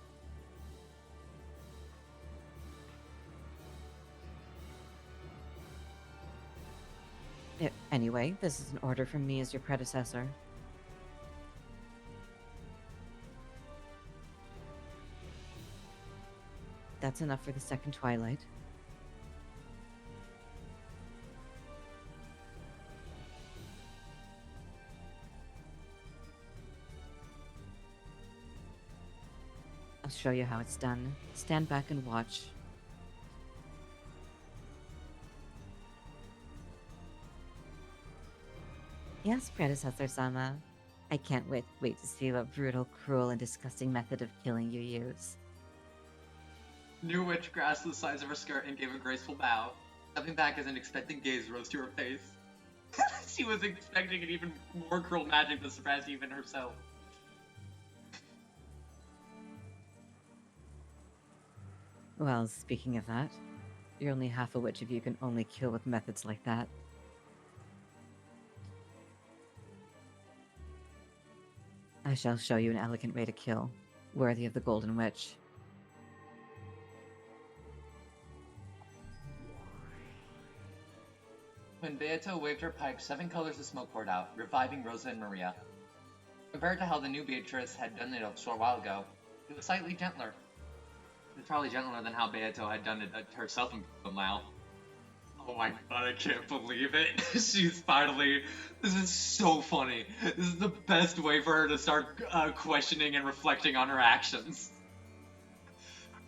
Speaker 2: Anyway, this is an order from me as your predecessor. That's enough for the second twilight. I'll show you how it's done. Stand back and watch. Yes, Predecessor Sama. I can't wait to see what brutal, cruel, and disgusting method of killing you use.
Speaker 1: New witch grasped the sides of her skirt and gave a graceful bow. Stepping back as an expectant gaze rose to her face. She was expecting an even more cruel magic to surpass even herself.
Speaker 2: Well, speaking of that, you're only half a witch if you can only kill with methods like that. I shall show you an elegant way to kill, worthy of the Golden Witch.
Speaker 1: When Beato waved her pipe, 7 colors of smoke poured out, reviving Rosa and Maria. Compared to how the new Beatrice had done it a short while ago, it was slightly gentler. It was probably gentler than how Beato had done it herself in Mile. Oh my god, I can't believe it. She's finally... This is so funny. This is the best way for her to start questioning and reflecting on her actions.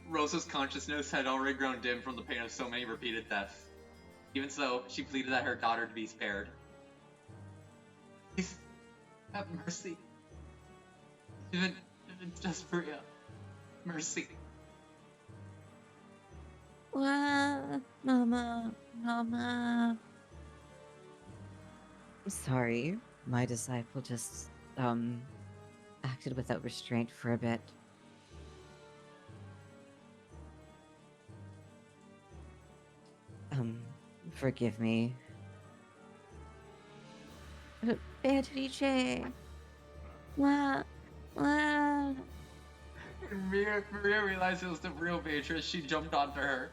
Speaker 1: Rosa's consciousness had already grown dim from the pain of so many repeated deaths. Even so, she pleaded that her daughter to be spared. Please, have mercy. Even if it's just Maria. Mercy.
Speaker 2: What? Mama. Sorry, my disciple just, acted without restraint for a bit. Forgive me. Beatrice! What? What?
Speaker 1: When Maria realized it was the real Beatrice, she jumped onto her.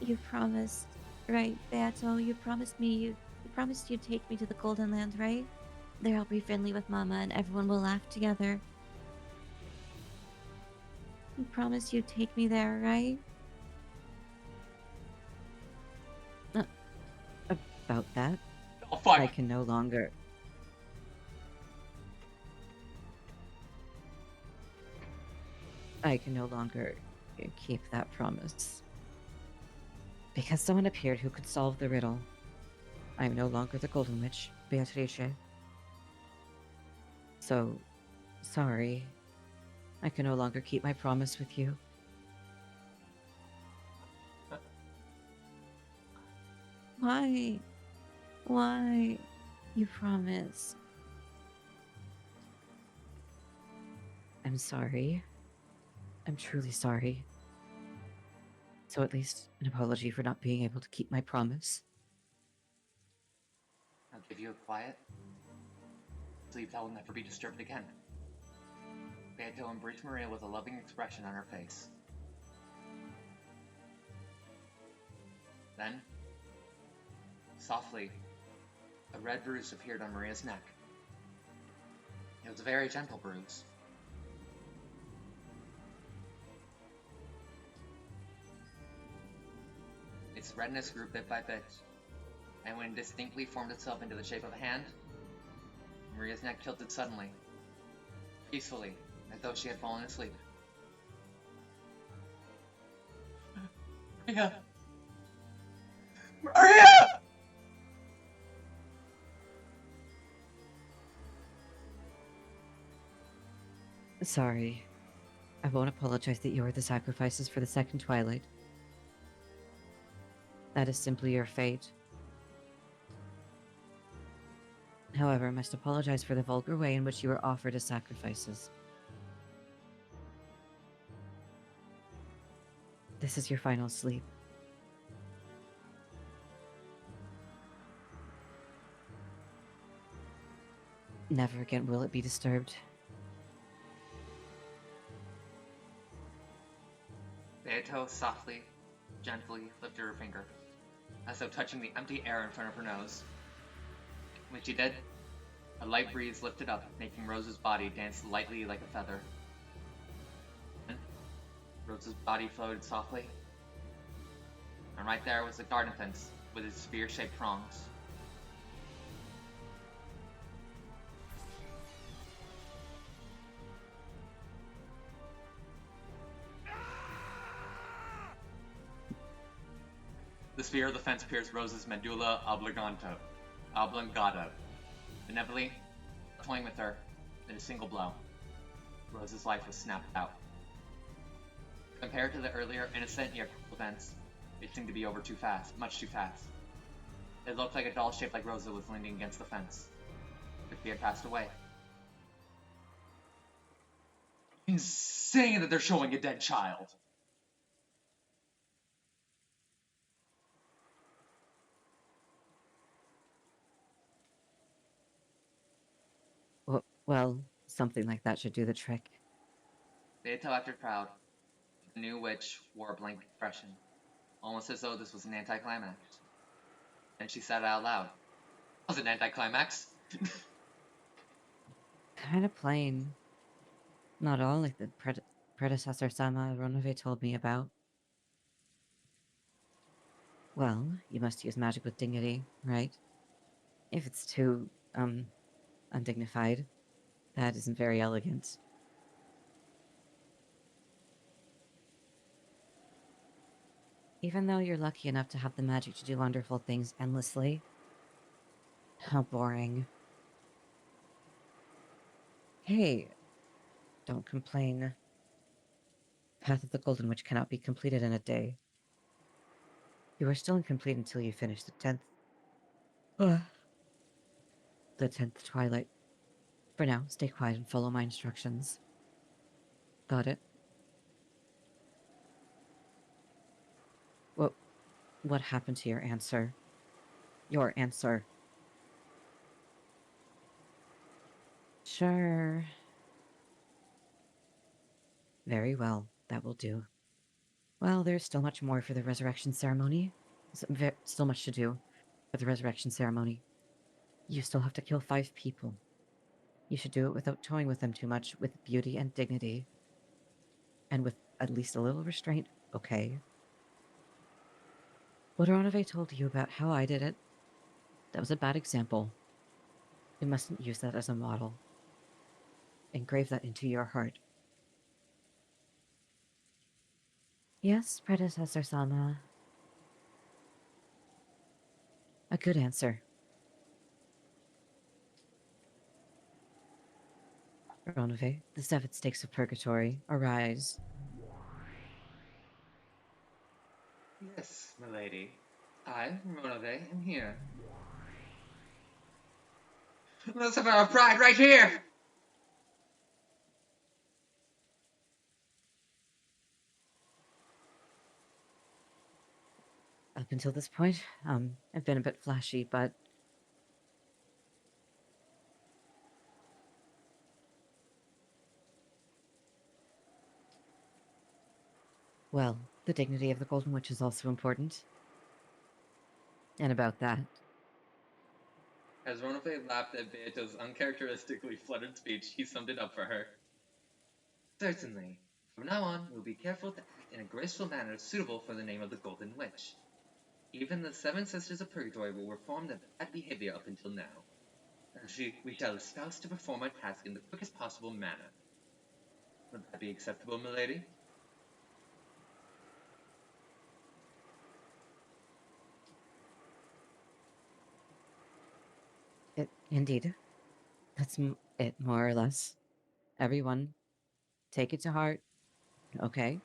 Speaker 2: You promised, right, Beato? You promised me, you promised you'd take me to the Golden Land, right? There I'll be friendly with Mama and everyone will laugh together. You promised you'd take me there, right? About that,
Speaker 1: Oh, fuck!
Speaker 2: I can no longer... keep that promise. Because someone appeared who could solve the riddle. I am no longer the Golden Witch, Beatrice. So, sorry. I can no longer keep my promise with you. Why? Why? You promised. I'm sorry. I'm truly sorry. So at least an apology for not being able to keep my promise.
Speaker 1: I'll give you a quiet sleep that will never be disturbed again. Beato embraced Maria with a loving expression on her face. Then, softly, a red bruise appeared on Maria's neck. It was a very gentle bruise. Its redness grew bit by bit, and when it distinctly formed itself into the shape of a hand, Maria's neck tilted suddenly, peacefully, as though she had fallen asleep. Maria! Maria!
Speaker 2: Sorry. I won't apologize that you are the sacrifices for the second twilight. That is simply your fate. However, I must apologize for the vulgar way in which you were offered as sacrifices. This is your final sleep. Never again will it be disturbed.
Speaker 1: Beato softly, gently lifted her finger, as though touching the empty air in front of her nose. When she did, a light breeze lifted up, making Rose's body dance lightly like a feather. Then, Rose's body floated softly, and right there was the garden fence with its spear-shaped prongs. The spear of the fence pierced Rose's medulla oblongata, benevolently toying with her in a single blow. Rose's life was snapped out. Compared to the earlier innocent yet cruel events, it seemed to be over too fast, much too fast. It looked like a doll shaped like Rosa was leaning against the fence. But she had passed away. Insane that they're showing a dead child!
Speaker 2: Well, something like that should do the trick.
Speaker 1: Beato acted proud. The new witch wore a blank expression, almost as though this was an anticlimax. Then she said it out loud. Was it an anticlimax?
Speaker 2: Kind of plain. Not all like the predecessor Sama Ronove told me about. Well, you must use magic with dignity, right? If it's too, undignified. That isn't very elegant. Even though you're lucky enough to have the magic to do wonderful things endlessly, how boring. Hey, don't complain. Path of the Golden Witch cannot be completed in a day. You are still incomplete until you finish the 10th. The 10th Twilight. For now, stay quiet and follow my instructions. Got it? What happened to your answer? Your answer. Sure. Very well, that will do. Well, there's still much more for the resurrection ceremony. Still much to do for the resurrection ceremony. You still have to kill 5 people. You should do it without toying with them too much, with beauty and dignity. And with at least a little restraint, okay? What Ronove told you about how I did it, that was a bad example. You mustn't use that as a model. Engrave that into your heart. Yes, Predecessor Sama. A good answer. Ronove, the 7 stakes of purgatory, arise.
Speaker 1: Yes, milady. I, Ronove, am here. Let's have our pride right here!
Speaker 2: Up until this point, I've been a bit flashy, but... Well, the dignity of the Golden Witch is also important. And about that,
Speaker 1: As Ronove laughed at Beato's uncharacteristically fluttered speech, he summed it up for her. Certainly. From now on, we'll be careful to act in a graceful manner suitable for the name of the Golden Witch. Even the 7 Sisters of Purgatory will reform their bad behavior up until now. We shall espouse to perform our task in the quickest possible manner. Would that be acceptable, milady?
Speaker 2: indeed, that's it, more or less. Everyone, take it to heart, okay?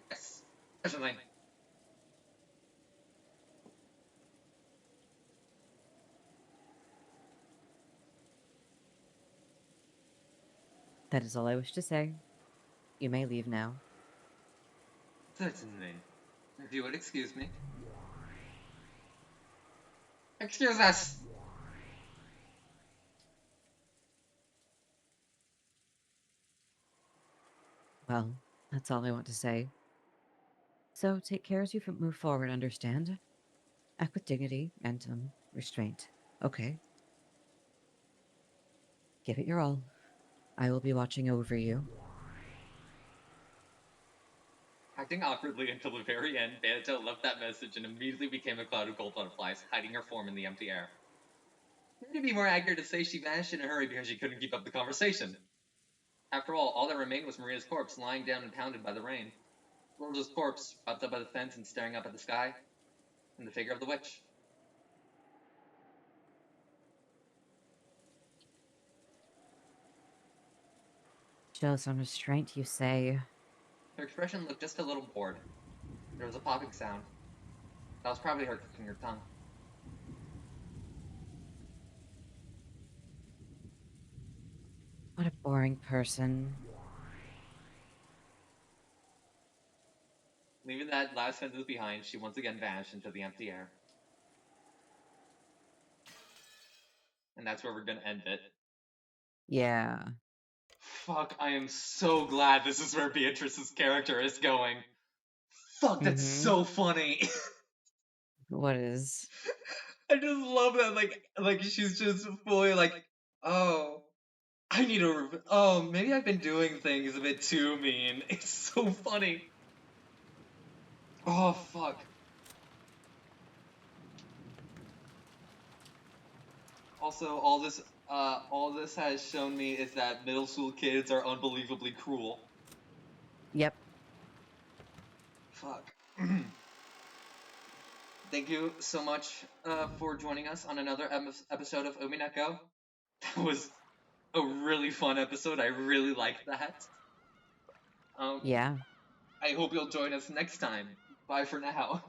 Speaker 1: Yes, certainly.
Speaker 2: That is all I wish to say. You may leave now.
Speaker 1: Certainly. If you would excuse me. Excuse us!
Speaker 2: Well, that's all I want to say. So take care as you move forward, understand? Act with dignity and, restraint. Okay. Give it your all. I will be watching over you.
Speaker 1: Acting awkwardly until the very end, Beato left that message and immediately became a cloud of gold butterflies, hiding her form in the empty air. Maybe it'd be more accurate to say she vanished in a hurry because she couldn't keep up the conversation. After all that remained was Maria's corpse, lying down and pounded by the rain. Rosa's corpse, propped up by the fence and staring up at the sky, and the figure of the witch.
Speaker 2: Show some restraint, you say?
Speaker 1: Her expression looked just a little bored. There was a popping sound. That was probably her clicking her tongue.
Speaker 2: What a boring person.
Speaker 1: Leaving that last sentence behind, she once again vanished into the empty air. And that's where we're gonna end it.
Speaker 2: Yeah.
Speaker 1: Fuck, I am so glad this is where Beatrice's character is going. Fuck, that's so funny.
Speaker 2: What is?
Speaker 1: I just love that, like she's just fully like, oh, I need to, oh, maybe I've been doing things a bit too mean. It's so funny. Oh, fuck. Also, all this all this has shown me is that middle school kids are unbelievably cruel.
Speaker 2: Yep.
Speaker 1: Fuck. Thank you so much for joining us on another episode of Umineko. That was a really fun episode. I really liked that. Um,
Speaker 2: Yeah.
Speaker 1: I hope you'll join us next time. Bye for now.